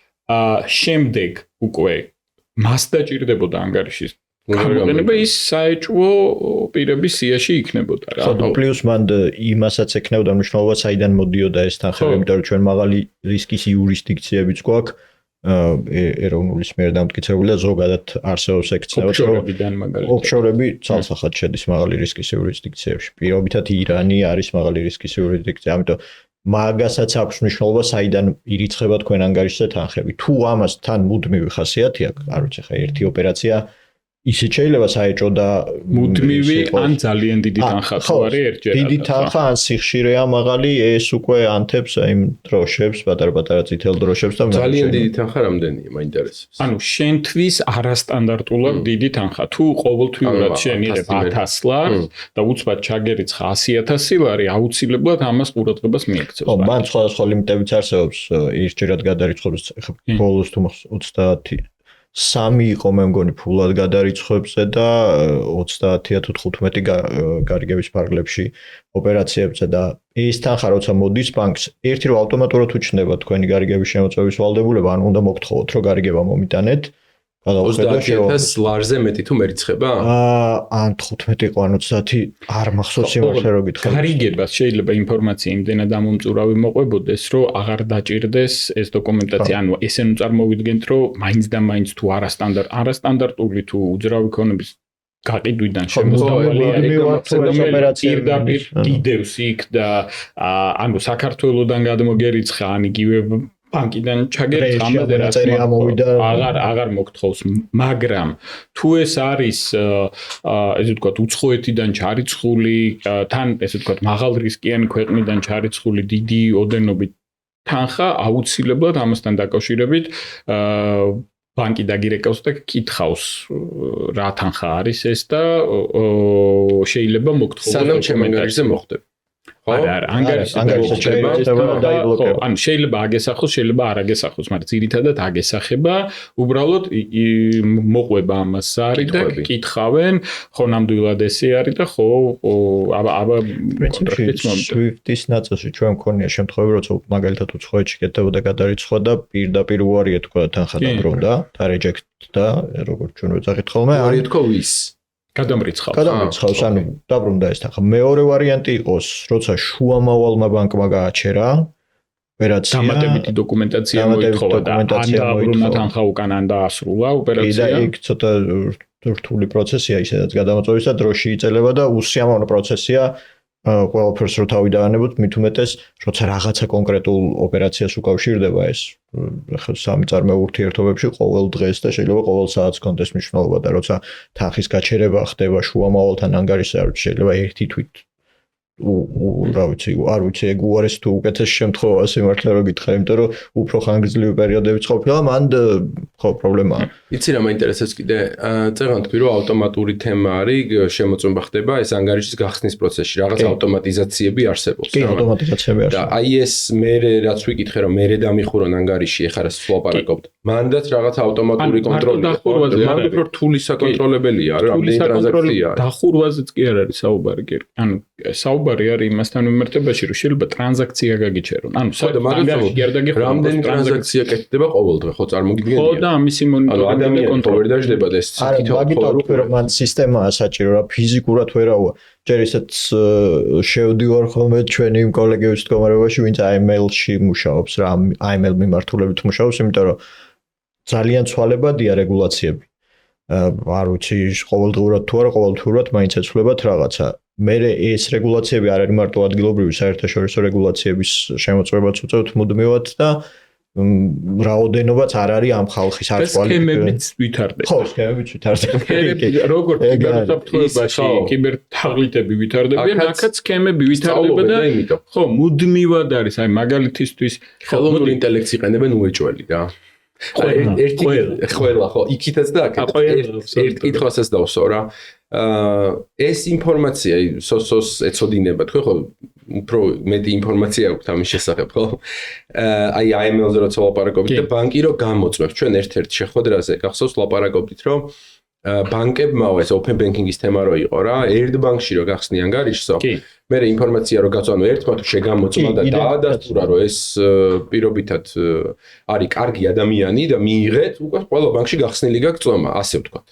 შემდეგ უკვე მას დაჭირდებოდა ანგარიშის გამოყენება, ის საეჭვო პირების სიაში იქნებოდა რა. ხო, პლუს მანდ იმასაც ექნებოდა მნიშვნელობა, საიდან მოდიოდა ეს თანხები, იმიტომ რომ ჩვენ მაღალი რისკის იურისდიქციებიც გვაქვს. ეროვნულის მიერ დამტკიცებული და ზოგადად არსებობს ექცევაც რომ ოფშორები ცალსახად შედის მაღალი რისკის იურისდიქციებში. პირობითად ირანი არის მაღალი რისკის იურისდიქცია, ამიტომ მაგასაც აქვს მნიშვნელობა, საიდან ირიცხება თქვენ ანგარიშზე თანხები. თუ ამას თან მუდმივი ხასიათი აქვს, არ ვიცი ხა ერთი ოპერაცია ისიც შეიძლება საეჭვო და მუდმივი ან ძალიან დიდი თანხა თუ არის ერთჯერად. დიდი თანხა ან სიხშირეა მაღალი, ეს უკვე ანთებს იმ დროშებს, პატარ-პატარა წითელ დროშებს და ძალიან დიდი თანხა რამდენია, მაინტერესებს. ანუ შენთვის არასტანდარტულად დიდი თანხა. თუ ყოველთვიურად შენ იღებ 1000 ლარს და უცბად ჩაგერიცხა 100,000 ლარი, აუცილებლად ამას ყურადღებას მიექცევს. ხო, მან სხვა ლიმიტებიც არსებობს, ერთჯერად გადარიცხებს, ხა ბოლოს თუ 23 იყო მე მგონი ფულად გადარიცხვებზე და 30-ია თუ 15 გარიგების ფარგლებში ოპერაციებზე და ეს თანხა როცა მოდის ბანკს, ერთი რომ ავტომატურად უჩნდება თქვენი გარიგების შემოწმების ვალდებულება, ან უნდა მოგთხოვოთ რომ გარიგება მომიტანეთ. 30,000 ლარზე მეტი თუ მერიცხება? ან 15 იყო, ან 30 არ მახსოვს იმას რო გითხრა. გარიგებას შეიძლება ინფორმაცია იმდენად ამომწურავი მოყვებოდეს, რომ აღარ დაჭირდეს ეს დოკუმენტაცია. ანუ ესენ წარმოვიდგენთ, რომ მაინც და მაინც თუ არასტანდარტული თუ უძრავი ქონების გაყიდვიდან შემოსავალი პირდაპირ დიდევს იქ და ანუ საქართველოსდან გადმოგერიცხა, ან იგივე ბანკიდან ჩაგერიცხა, ამაზე რაც აღარ მოგთხოვს, მაგრამ თუ ეს არის ესე ვთქვათ უცხოეთიდან ჩარიცხული, თან ესე ვთქვათ მაღალ რისკიანი ქვეყნიდან ჩარიცხული დიდი ოდენობით თანხა, აუცილებლად ამასთან დაკავშირებით ბანკი დაგირეკავს და კითხავს რა თანხა არის ეს და შეიძლება მოგთხოვოს სანამ ჩემ ანგარიშზე მოხდებ. არა, ანგარიშზე შეიძლება დაიბლოკება. ანუ შეიძლება აგესახოს, შეიძლება არ აგესახოს, მაგრამ ძირითადად აგესახება, უბრალოდ მოყვება ამას არის და კითხავენ, ხო ნამდვილად ესე არის და ხო აბა SWIFT-ის ნაწილში ჩვენ მქონია შემთხვევები, როცა მაგალითად უცხოეთში კეთდებოდა გადარიცხვა და პირდაპირ უარია თქვა თანხა დაბრუნდა და reject და როგორც ჩვენ ვეძახით ხოლმე, უარია თქვა ვის? გადამრიცხავს, ანუ დაბრუნდა ეს თანხა. მეორე ვარიანტი იყოს, როცა შუამავალმა ბანკმა გააჩერა ოპერაცია, დამატებითი დოკუმენტაცია მოითხოვა და ან დაბრუნდა თანხა უკან ან დაასრულა ოპერაცია. და იქ ცოტა რთული პროცესია, ისედაც გადამოწვევის და დროში იწელება და უსიამოვნო პროცესია. ყველაფერს რო თავი დაანებოთ, მით უმეტეს, როცა რაღაცა კონკრეტულ ოპერაციას უკავშირდება ეს, ახლა სამი წარმოება ურთიერთობებში ყოველ დღეს და შეიძლება ყოველ საათს კონდეს მნიშვნელობა და როცა თანხის გაჩერება ხდება შუამავალთან ანგარიშზე, შეიძლება ერთი თვით რა ვიცი, არ ვიცი, ეგ უარეს თუ უკეთეს შემთხვევა სიმართლე რო გითხრა, იმიტომ რომ უფრო ხანგრძლივი პერიოდებიც ყოფილა, მანდ ხო პრობლემაა. იცი რა მაინტერესებს კიდე? წეგან თქვი რომ ავტომატური თემა არის, შემოწმება ხდება ეს ანგარიშის გახსნის პროცესში, რაღაც ავტომატიზაციები არსებობს. კი, ავტომატიზაციები და არსებობს. აი ეს მე რაც ვიკითხე რომ მე დამიხურონ ანგარიში, ეხლა რა სვლაპარაკობთ. მანდაც რაღაც ავტომატური კონტროლი. მანდ უფრო რთული საკონტროლებელია, რამდენი ტრანზაქცია. დახურვაზეც კი არ არის საუბარი, კი. ანუ საუბარი არის იმასთან მიმართებაში, რომ შეიძლება ტრანზაქცია გაგიჩერონ. ანუ მაგალითად რამდენი ტრანზაქცია კეთდება ყოველდღე, ხო წარმოგიდგენია? ხო და ამისი მონიტორინგი და კონტროლი დაждდება და ეს მაგიტომ რომ მან სისტემაა საჭირო რა ფიზიკურად ვერავა. ჯერ ისეთ შევდივარ ხოლმე ჩვენი იმ კოლეგების მდგომარეობაში, ვინც AML-ში მუშაობს რა, AML მიმართულებით მუშაობს, იმიტომ რომ ძალიან ცვალებადია რეგულაციები. არ ვიცი, ყოველდღურად თუ არა, ყოველთვიურად მაინც ეცვლებათ რაღაცა. მე ეს რეგულაციები არ არის მარტო ადგილობრივი საერთაშორისო რეგულაციების შემოწმებაც უწევთ მუდმივად და რაოდენობაც არ არის ამ ხალხის არწვალი. სქემებიც ვითარდება. ხო, სქემებიც ვითარდება. როგორც კიბერსაფრთხოებაში კიბერთაღლითები ვითარდებიან, აქაც სქემები ვითარდება და ხო, მუდმივად არის, აი მაგალითისთვის ხელოვნური ინტელექტს იყენებენ უეჭველი რა. ყველა ხო, იქითაც და აქაც ერთ კითხვასაც დავსო რა. ეს ინფორმაცია სოს ეცოდინება, თქვენ ხო უფრო მეტი ინფორმაცია აქვს ამის შესახებ, ხო? აი AML-ზე როცა ვლაპარაკობთ და ბანკი რო გამოწმებს, ჩვენ ერთ-ერთ შეხვედრაზე გახსოვს ვლაპარაკობთ, რომ ბანკებმაო ეს open banking-ის თემა რო იყო რა, ერთ ბანკში რო გახსნი ანგარიშსო, მე ინფორმაცია რო გაწვანო ერთმა თუ შეგამოწმა და დაადასტურა რომ ეს პირობითად არის კარგი ადამიანი და მიიღეთ, უკვე ყველა ბანკში გახსნილი გაქვს წომა, ასე ვთქვათ.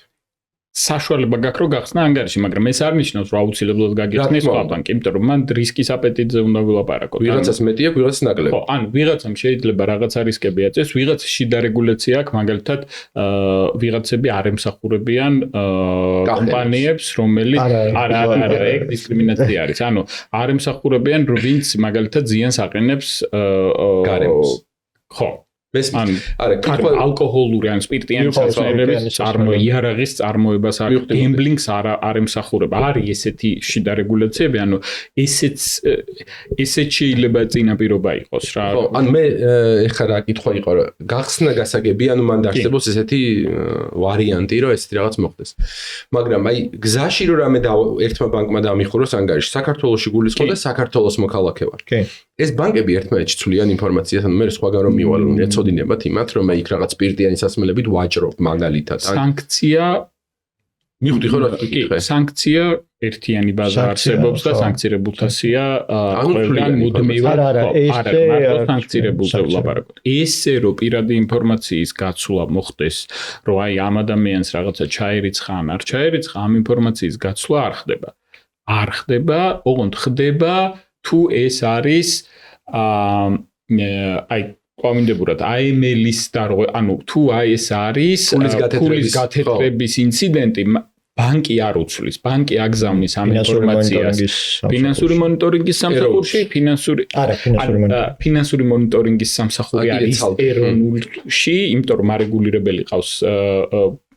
საშუალება გაქვს რომ გახსნა ანგარიში, მაგრამ ეს არ ნიშნავს რომ აუცილებლად გაგიხსნეს სხვა ბანკი, იმიტომ რომ მან რისკის აპეტიტზე უნდა ვილაპარაკოთ. ვიღაცას მეტი აქვს, ვიღაცას ნაკლები. ხო, ანუ ვიღაცამ შეიძლება რაღაცა რისკები აწეს, ვიღაც შიდა რეგულაცია აქვს, მაგალითად, ვიღაცები არ ემსახურებიან კომპანიებს, რომელიც არა, ეგ დისკრიმინაცია არის. ანუ არ ემსახურებიან, ვინც მაგალითად ზიანს აყენებს გარემოს. ხო. ანუ ალკოჰოლური ან სპირტიანი საწარმოების იარაღის წარმოებას არ გემბლინგს არ ემსახურება. არის ესეთი შიდა რეგულაციები, ანუ ესეც შეიძლება წინაპირობა იყოს რა. ხო, ანუ მე ეხლა რა კითხვა იყო, რომ გახსნა გასაგები, ანუ მან დაარსებოს ესეთი ვარიანტი, რომ ესეთი რაღაც მოხდეს. მაგრამ აი გზაში რომ რამე ერთმა ბანკმა დაამიხუროს ანგარიში, საქართველოში გულისხმობ და საქართველოს მოქალაქე ვარ. ეს ბანკები ერთმანეთში ცვლიან ინფორმაციას, ანუ მე სხვაგან რომ მივალუნ, ეცოდინებათ იმათ, რომ მე იქ რაღაც სპირტიანი სასმელებით ვაჭრობ მაგალითად. სანქცია მივხვდი ხო რა კითხე? სანქცია ერთიანი ბაზა არსებობს და სანქცირებულთა სია ყველგან მუდმივად არა სანქცირებულთა ვლაპარაკობთ. ესე რომ პირადი ინფორმაციის გაცვლა მოხდეს, რომ აი ამ ადამიანს რაღაცა ჩაერიცხა ან არ ჩაერიცხა, ამ ინფორმაციის გაცვლა არ ხდება. არ ხდება, ოღონდ ხდება თუ ეს არის აი კომინდებურად AML-ის და ანუ თუ აი ეს არის ფულის გათეთრების ინციდენტი, ბანკი არ უცვლის, ბანკი აგზავნის ამ ინფორმაციას ფინანსური მონიტორინგის სამსახურში, ფინანსური მონიტორინგის სამსახური არის ეროვნულში, იმიტომ რომ არეგულირებელი ყავს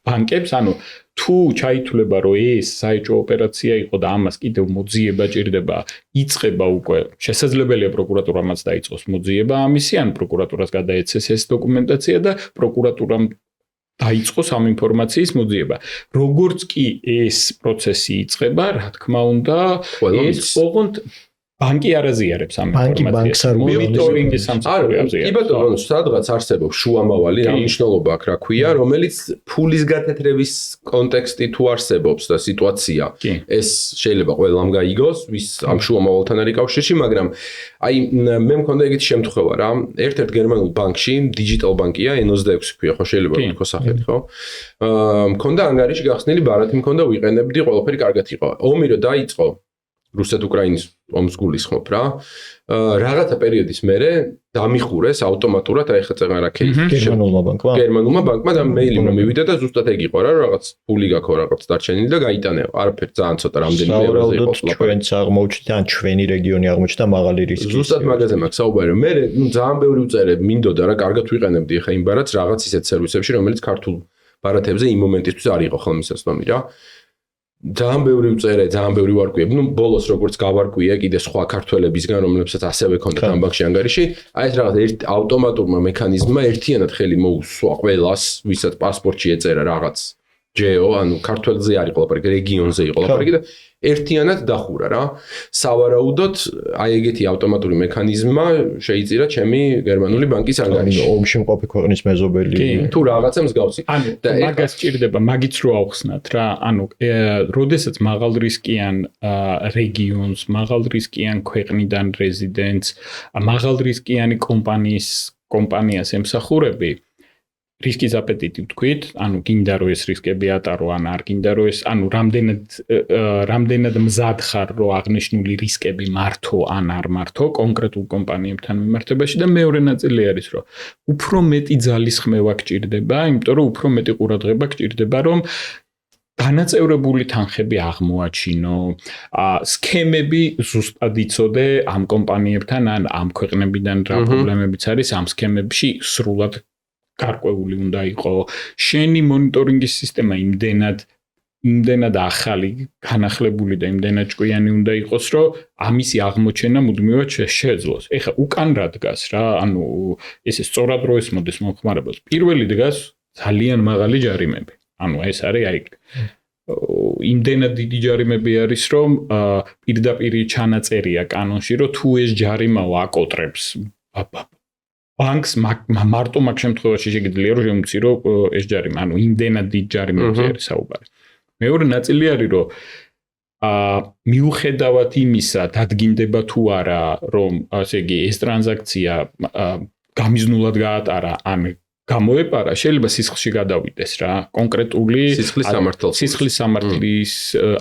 ბანკებს, ანუ თუ ჩაითვლება რომ ეს საეჭვო ოპერაცია იყო და ამას კიდევ მოძიება ჭირდება, იწყება უკვე შესაძლებელია პროკურატურამაც დაიწყოს მოძიება ამისი, ან პროკურატურას გადაეცეს ეს დოკუმენტაცია და პროკურატურამ დაიწყოს ამ ინფორმაციის მოძიება. როგორც კი ეს პროცესი იწყება, რა თქმა უნდა, ეს ოღონდ ბანკი არ აზიარებს ამ ინფორმაციას. მონიტორინგის სამსახური აზიარებს. კი ბატონო, სადღაც არსებობს შუამავალი, რა მნიშვნელობა აქვს, რა ქვია, რომელიც ფულის გათეთრების კონტექსტი თუ არსებობს და სიტუაცია, ეს შეიძლება ყველამ გაიგოს, ვის ამ შუამავალთან არის კავშირში, მაგრამ აი მე მქონდა ეგეთი შემთხვევა რა, ერთ-ერთ გერმანულ ბანკში, დიჯიტალ ბანკია, N26 ქვია, ხო შეიძლება ვთქვა სახელი, ხო? მქონდა ანგარიში გახსნილი ბარათი მქონდა, ვიყენებდი, ყველაფერი კარგად იყო. ომი რო დაიწყო რუსეთ-უკრაინის ომს გულისხმობ რა. რაღაცა პერიოდის მერე დამიხურეს ავტომატურად აი ხა წეღარა кейსი გერმანულმა ბანკმა და მეილი მომივიდა და ზუსტად ეგ იყო რა რაღაც ფული გაქვს რაღაც დარჩენილი და გაიტანეო. არაფერი ძალიან ცოტა რამდენი ევროზე იყო ჩვენც აღმოჩნდა ან ჩვენი რეგიონი აღმოჩნდა მაღალი რისკი. ზუსტად მაგაზე მაქვს საუბარი. მე ძალიან ბევრი უწერე მინდოდა რა კარგად ვიყენებდი ხა იმ ბარათს რაღაც ისეთ სერვისებში რომელიც ქართულ ბარათებზე იმ მომენტისთვის არ იყო ხელმისაწვდომი რა. ძალიან ბევრი უწერე, ძალიან ბევრი ვარკვიე. ნუ ბოლოს როგორც გავარკვიე კიდე სხვა ქართველებისგან, რომლებსაც ასევე ჰქონდათ ამ ბანკში ანგარიში, აი ეს რაღაც ერთ ავტომატურმა მექანიზმმა ერთიანად ხელი მოუსვა ყველას, ვისაც პასპორტში ეწერა რაღაც ჯეო, ანუ ქართველზე არ იყო ლაპარაკი, რეგიონზე იყო ლაპარაკი და ერთიანად დახურა რა. სავარაუდოდ აი ეგეთი ავტომატური მექანიზმმა შეიწირა ჩემი გერმანული ბანკის ანგარიში. ომში მყოფი ქვეყნის მეზობელი თუ რაღაცა მსგავსი. ანუ მაგას ჭირდება, მაგიც რო ავხსნათ რა, ანუ როდესაც მაღალ რისკიან რეგიონს, მაღალ რისკიან ქვეყნიდან რეზიდენტს, მაღალ რისკიანი კომპანიას ემსახურები, რისკის აპეტიტი ვთქვით, ანუ გინდა რომ ეს რისკები ატარო, ან არ გინდა რომ ეს, ანუ რამდენად მზად ხარ რომ აღნიშნული რისკები მართო ან არ მართო კონკრეტულ კომპანიებთან მიმართებაში და მეორე ნაწილი არის რომ უფრო მეტი ძალისხმევა გჭირდება, იმიტომ რომ უფრო მეტი ყურადღება გჭირდება რომ განაწევრებული თანხები აღმოაჩინო, სქემები ზუსტად იცოდე ამ კომპანიებთან ან ამ ქვეყნებიდან რა პრობლემებიც არის ამ სქემებში სრულად გარკვეული უნდა იყო. შენი მონიტორინგის სისტემა იმდენად ახალი, განახლებული და იმდენად ჭკვიანი უნდა იყოს, რომ ამისი აღმოჩენა მუდმივად შეეძლოს. ეხლა უკან რა დგას რა, ანუ ესე სწორად რო ესმოდეს მომხმარებელს. პირველი დგას ძალიან მაღალი ჯარიმები. ანუ ეს არის აი იმდენად დიდი ჯარიმები არის, რომ პირდაპირ ჩანაწერია კანონში, რომ თუ ეს ჯარიმაო აკოტრებს ბანკს მარტო მაგ შემთხვევაში შეგიძლია რომ შემოცირო ეს ჯარიმა, ანუ იმდენად დიდ ჯარიმებზე არის საუბარი. მეორე ნაწილი არის რომ მიუხედავად იმისა, დადგინდება თუ არა, რომ ასე იგი ეს ტრანზაქცია გამიზნულად გაატარა ან გამოეპარა, შეიძლება სისხლში გადავიდეს რა, კონკრეტული სისხლის სამართლის,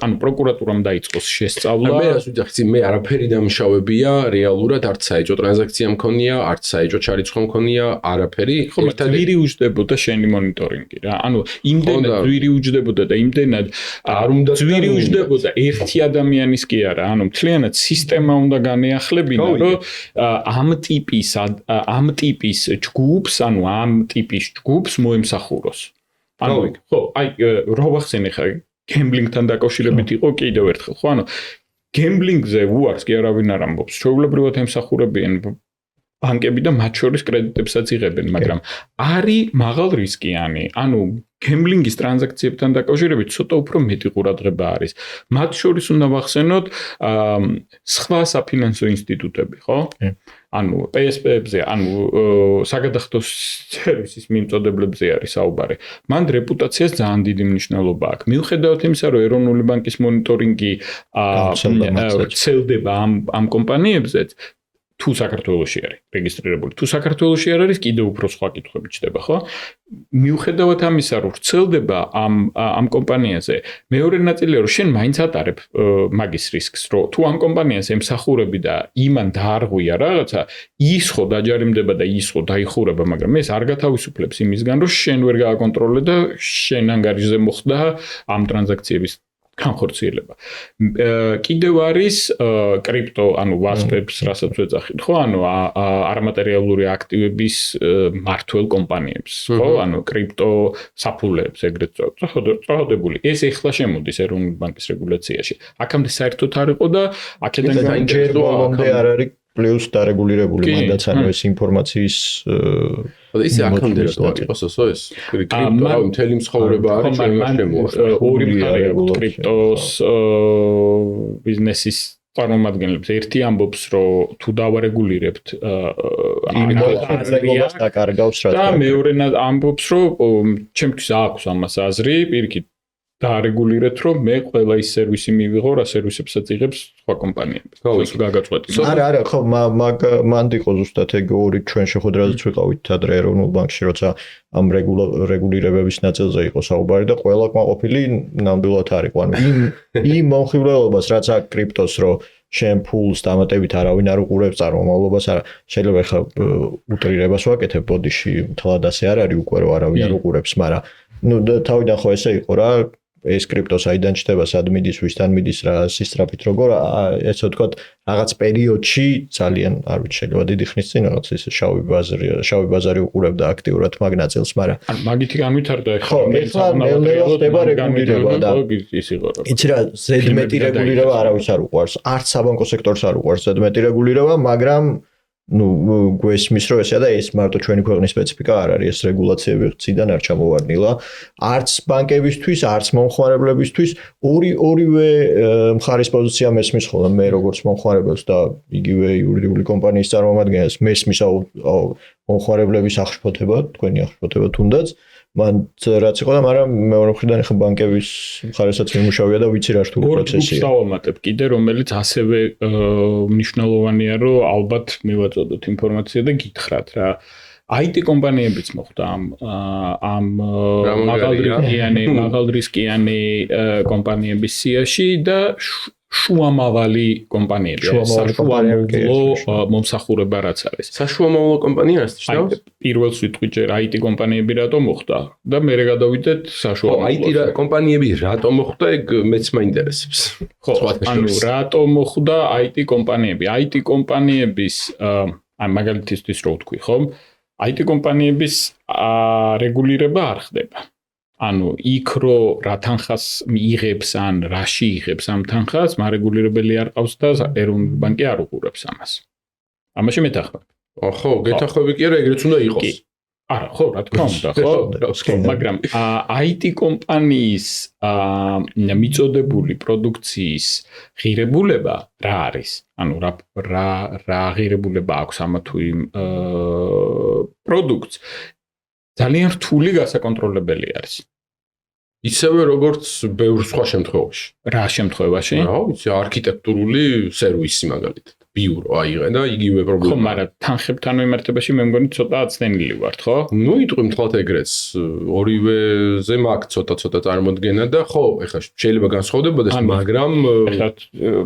ანუ პროკურატურამ დაიწყოს შესწავლა. მე რას ვიძახი, მე არაფერი დამშავებია, რეალურად არც საეჭვო ტრანზაქცია მქონია, არც საეჭვო ჩარიცხვა მქონია, არაფერი. ერთად ძვირი უჯდებოდა შენი მონიტორინგი რა. ანუ იმდენად ძვირი უჯდებოდა და იმდენად არ უნდა ძვირი უჯდებოდა ერთი ადამიანის კი არა, ანუ მთლიანად სისტემა უნდა განეახლებინა, რომ ამ ტიპის ჯგუფს, ანუ ამ ტიპის ჯგუფს მოემსახუროს. ანუ ხო, აი რო ვახსენე ხა გემბლინგთან დაკავშირებით იყო კიდევ ერთხელ, ხო, ანუ გემბლინგზე უარს კი არავინ არ ამბობს. ჩვეულებრივად ემსახურებიან ბანკები და მათ შორის კრედიტებსაც იღებენ, მაგრამ არის მაღალ რისკიანი, ანუ გემბლინგის ტრანზაქციებთან დაკავშირებით ცოტა უფრო მეტი ყურადღება არის. მათ შორის უნდა ვახსენოთ სხვა საფინანსო ინსტიტუტები, ხო? ანუ PSP-ებზე, ანუ საგადახდო სერვისის მიმწოდებლებზე არის საუბარი. მან რეპუტაციას ძალიან დიდი მნიშვნელობა აქვს. მიუხედავად იმისა, რომ ეროვნული ბანკის მონიტორინგი ვრცელდება ამ კომპანიებზეც, თუ საქართველოში არის რეგისტრირებული, თუ საქართველოში არ არის, კიდევ უფრო სხვა კითხვები ჩდება, ხო? მიუხედავად ამისა, რომ ვრცელდება ამ კომპანიაზე, მეორე ნაწილია, რომ შენ მაინც ატარებ მაგის რისკს, რომ თუ ამ კომპანიას ემსახურები და იმან დაარღვია რაღაცა, ის ხო დაჯარიმდება და ის ხო დაიხურება, მაგრამ ეს არ გათავისუფლებს იმისგან, რომ შენ ვერ გააკონტროლე და შენ ანგარიშზე მოხდა ამ ტრანზაქციების განხორციელება. კიდევ არის კრიპტო, ანუ WASP-ებს, რასაც ვეძახით, ხო? ანუ არამატერიალური აქტივების მმართველ კომპანიებს, ხო? ანუ კრიპტო საფულეებს ეგრეთ წოდებული. ეს ეხლა შემოდის ეროვნული ბანკის რეგულაციაში. აქამდე საერთოდ არ იყო და აქედან ჯერბოლომდე არ არის პლუს დარეგულირებული მანდაც არის ეს ინფორმაციის ისე აქამდე რატო იყოს ეს კრიპტო რა მთელი მსხოვრება არის შემოვა ორი მხარე აქვს კრიპტოს ბიზნესის წარმომადგენლებს ერთი ამბობს რომ თუ დავარეგულირებთ იმას დაკარგავს რა და მეორე ამბობს რომ ჩემთვის აქვს ამას აზრი პირიქით დაარეგულირეთ, რომ მე ყველა ის სერვისი მივიღო, რა სერვისებსაც იღებს სხვა კომპანიები. გაგაწყვეტი. არა, ხო, მანდ იყო ზუსტად ეგ ორი ჩვენ შეხვედრაზეც ვიყავით ადრე ეროვნულ ბანკში, როცა ამ რეგულირებების ნაწილზე იყო საუბარი და ყველა კმაყოფილი ნამდვილად არ იყო. ანუ იმ მომხიბვლელობას, რაც აქვს კრიპტოს, რომ შენ ფულს დამატებით არავინ არ უყურებს, წარმომავლობას არა. შეიძლება ხა უტრირებას ვაკეთებ ბოდიში, თლად ასე არ არის უკვე რომ არავინ არ უყურებს, მაგრამ ნუ თავიდან ხო ესე იყო რა ეს კრიპტო საიდან ჩდება, სად მიდის, ვისთან მიდის, რა სისტრაფით როგორ, ესე ვთქვათ, რაღაც პერიოდში ძალიან, არ ვიცი, შეიძლება დიდი ხნის წინ რაღაც ის შავი ბაზარი უყურებდა აქტიურად მაგ ნაწილს, მაგრამ მაგითი განვითარდა ხო, ეხლა ნელ-ნელა ხდება რეგულირება და ის იყო რა. იცი რა, ზედმეტი რეგულირება არავის არ უყვარს, არც საბანკო სექტორს არ უყვარს ზედმეტი რეგულირება, მაგრამ ნუ გვესმის რომ ესეა და ეს მარტო ჩვენი ქვეყნის სპეციფიკა არ არის, ეს რეგულაციები ციდან არ ჩამოვარდნილა. არც ბანკებისთვის, არც მომხმარებლებისთვის ორივე მხარის პოზიცია მესმის ხოლმე მე როგორც მომხმარებელს და იგივე იურიდიული კომპანიის წარმომადგენელს მესმის მომხმარებლების აღშფოთება, თქვენი აღშფოთება თუნდაც მან რაც იყო და მაგრამ მეორე მხრიდან ხა ბანკების მხარესაც მიმუშავია და ვიცი რა რთული პროცესია. დავამატებ კიდე რომელიც ასევე მნიშვნელოვანია რომ ალბათ მივაწოდოთ інფორმაცია და გითხრათ რა. IT კომპანიებიც მოხდა ამ მაღალრისკიანი კომპანიების სიაში და შუამავალი კომპანიები, საშუამავლო მომსახურება რაც არის. საშუამავლო კომპანია არის შევს? პირველს ვიტყვი ჯერ IT კომპანიები რატომ მოხდა და მე გადავიდეთ საშუამავლო. IT კომპანიები რატომ მოხდა, ეგ მეც მაინტერესებს. ხო, ანუ რატომ მოხდა IT კომპანიები? IT კომპანიების მაგალითისთვის რო ვთქვი, ხომ? IT კომპანიების რეგულირება არ ხდება. ანუ იქ რო რა თანხას მიიღებს ან რაში იღებს ამ თანხას, მარეგულირებელი არ ყავს და ეროვნული ბანკი არ უყურებს ამას. ამაში მეთანხმები. ხო, გეთანხმები კი არა, ეგრეც უნდა იყოს. არა, ხო, რა თქმა უნდა, ხო. მაგრამ IT კომპანიის მიწოდებული პროდუქციის ღირებულება რა არის? ანუ რა ღირებულება აქვს ამა თუ იმ პროდუქტს? ძალიან რთული გასაკონტროლებელი არის. ისევე როგორც ბევრ სხვა შემთხვევაში. რა შემთხვევაში? რა ვიცი, არქიტექტურული სერვისი მაგალითად. ბიურო აიღე და იგივე პრობლემა. ხო, მაგრამ თანხებთან მიმართებაში მე მგონი ცოტა აცნენილი ვართ, ხო? ნუ იტყვი მთლად ეგრეც. ორივეზე მაქვს ცოტა წარმოდგენა და ხო, ეხლა შეიძლება განსხვავდებოდეს, მაგრამ ეხლა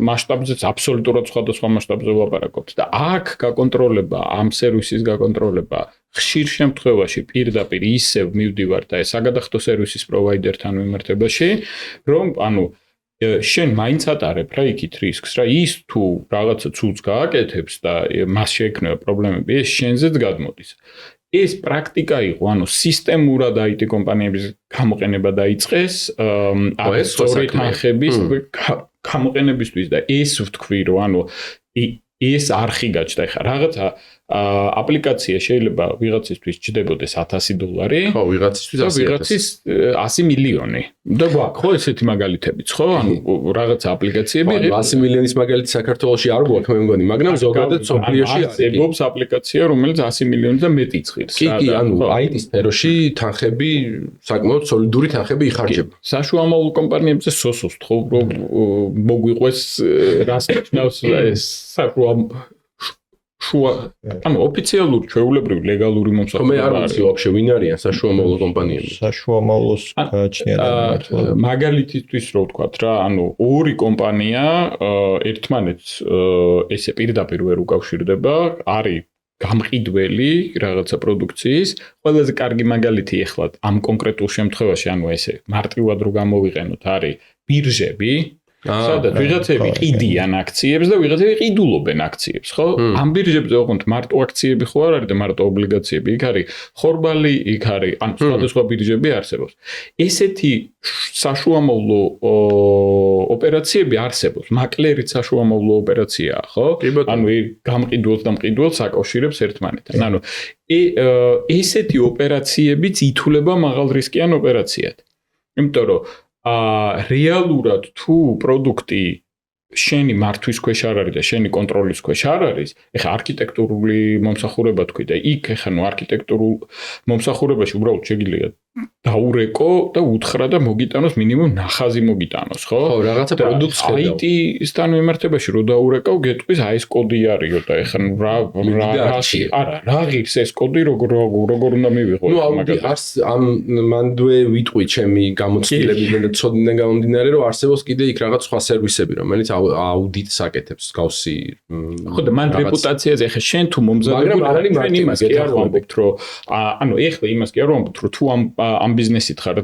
მასშტაბზეც აბსოლუტურად სხვადასხვა მასშტაბზე ვაპარაკობთ და აქ გაკონტროლება, ამ სერვისის გაკონტროლება ხშირ შემთხვევაში პირდაპირ ისევ მივდივარ და საგადახდო სერვისის პროვაიდერთან მიმართებაში, რომ ანუ შენ მაინც ატარებ რა იქით რისკს რა ის თუ რაღაცა ცუდს გააკეთებს და მას შეექმნება პრობლემები ეს შენზეც გადმოდის. ეს პრაქტიკა იყო, ანუ სისტემურად IT კომპანიების გამოყენება დაიწყეს სწორი თანხების გამოყენებისთვის და ეს ვთქვი რომ ანუ ეს არხი გაჩნდა ხა რაღაცა აპლიკაცია შეიძლება ვიღაცისთვის ჩდებოდეს $1000 ხო ვიღაცისთვის 100 მილიონი და გვაქვს ხო ესეთი მაგალითებიც ხო ანუ რაღაცა აპლიკაციები 100 მილიონის მაგალითი საქართველოში არ გვაქვს მე მგონი მაგრამ ზოგადად სოფლიოში არის ეგობს აპლიკაცია რომელიც 100 მილიონი და მეტი ცხირს კი ანუ IT სფეროში თანხები საკმაოდ სოლიდური თანხები იხარჯება საშუალო კომპანიებზე სოსოს თქო რომ მოგვიყვეს რას ნიშნავს ეს შუა ანუ ოფიციალური ჩვეულებრივი ლეგალური მომსახურება მე არ ვიცი ვაფშე ვინ არიან საშუალო კომპანიები საშუალოს გააჩნია მაგალითისთვის რო ვთქვათ რა ანუ ორი კომპანია ერთმანეთს ესე პირდაპირ ვერ უკავშირდება არის გამყიდველი რაღაცა პროდუქციის ყველაზე კარგი მაგალითი ეხლა ამ კონკრეტულ შემთხვევაში ანუ ესე მარტივად რო გამოვიყენოთ არის ბირჟები სადაც ვიღაცები ყიდიან აქციებს და ვიღაცები ყიდულობენ აქციებს, ხო? ამ ბირჟებზე ოღონდ მარტო აქციები ხო არ არის და მარტო ობლიგაციები, იქ არის ხორბალი, იქ არის ან სხვადასხვა ბირჟები არსებობს. ესეთი საშუალო ოპერაციები არსებობს. მაკლერიც საშუალო ოპერაციაა, ხო? ანუ გამყიდველს და მყიდველს აკავშირებს ერთმანეთთან. ანუ ესეთი ოპერაციებიც ითვლება მაღალრისკიან ოპერაციად. იმიტომ რომ რეალურად თუ პროდუქტი შენი მართვის ქვეშ არ არის და შენი კონტროლის ქვეშ არ არის, ეხლა არქიტექტურული მომსახურება თქვი და იქ ეხლა ნუ არქიტექტურულ მომსახურებაში უბრალოდ შეგიძლია დაურეკო და უთხრა და მოგიტანოს მინიმუმ ნახაზი მოგიტანოს, ხო? ხო, რაღაცა პროდუქტს ხედავ. IT-სთან მიმართებაში რო დაურეკავ, გეტყვის აი ეს კოდი არისო და ეხლა რა ღირს ეს კოდი როგორ უნდა მივიღო მაგაზე. მანდვე ვიტყვი ჩემი გამოცდილებიდან და ცოდნიდან გამომდინარე, რომ არსებობს კიდე იქ რაღაც სხვა სერვისები, რომელიც აუდიტს აკეთებს გავსი. ხო და მან რეპუტაციაზე ეხლა შენ თუ მომზადებული ჩვენ იმას კი არ ვამბობთ, რომ ანუ ეხლა იმას კი არ ვამბობთ, რომ თუ ამ ბიზნესით ხარ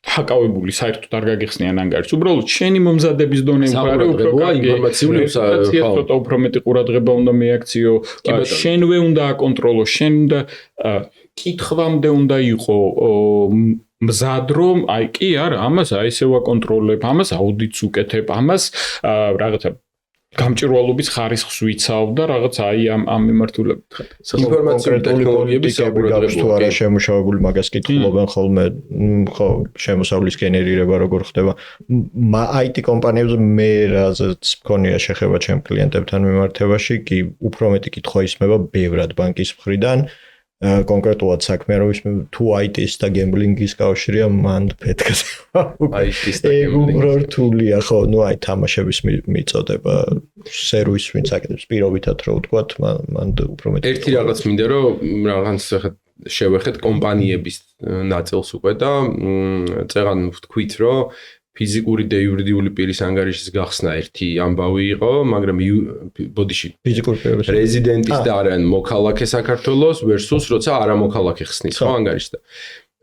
ჰაკავებული საერთოდ არ გაგიხსნიან ანგარიშს. უბრალოდ შენი მომზადების დონე უფრო ინფორმაციული ცოტა უფრო მეტი ყურადღება უნდა მიაქციო. შენვე უნდა აკონტროლო, შენ უნდა კითხვამდე უნდა იყო მზად რომ აი კი არა, ამას აი ესე ვაკონტროლებ, ამას აუდიტს უკეთებ, ამას რაღაცა გამჭირვალობის ხარისხს ვიცავ და რაღაც აი ამ მიმართულებით ხარ. ინფორმაციული ტექნოლოგიების საყურადღებო თუ არა შემუშავებული მაგას კითხულობენ ხოლმე, ხო, შემოსავლის გენერირება როგორ ხდება. IT კომპანიებზე მე რაზეც მქონია შეხება ჩემ კლიენტებთან მიმართებაში, კი უფრო მეტი კითხვა ისმება ბევრად ბანკის მხრიდან. კონკრეტულად საქმე რომ თუ IT-ს და გემბლინგის კავშირია, მან ფეთქს. IT-ს და გემბლინგის. უფრო რთულია, ხო, ნუ აი თამაშების მიწოდება, სერვისი ვინც აკეთებს პირობითად რო ვთქვათ, მან უფრო მეტი. ერთი რაღაც მინდა რომ რაღაც შევეხეთ კომპანიების ნაწილს უკვე და წეღან ვთქვით რომ ფიზიკური და იურიდიული პირის ანგარიშის გახსნა ერთი ამბავი იყო, მაგრამ ბოდიში ფიზიკური პირის რეზიდენტის და არიან მოქალაქე საქართველოს versus როცა არა მოქალაქე ხსნის ხო ანგარიშს და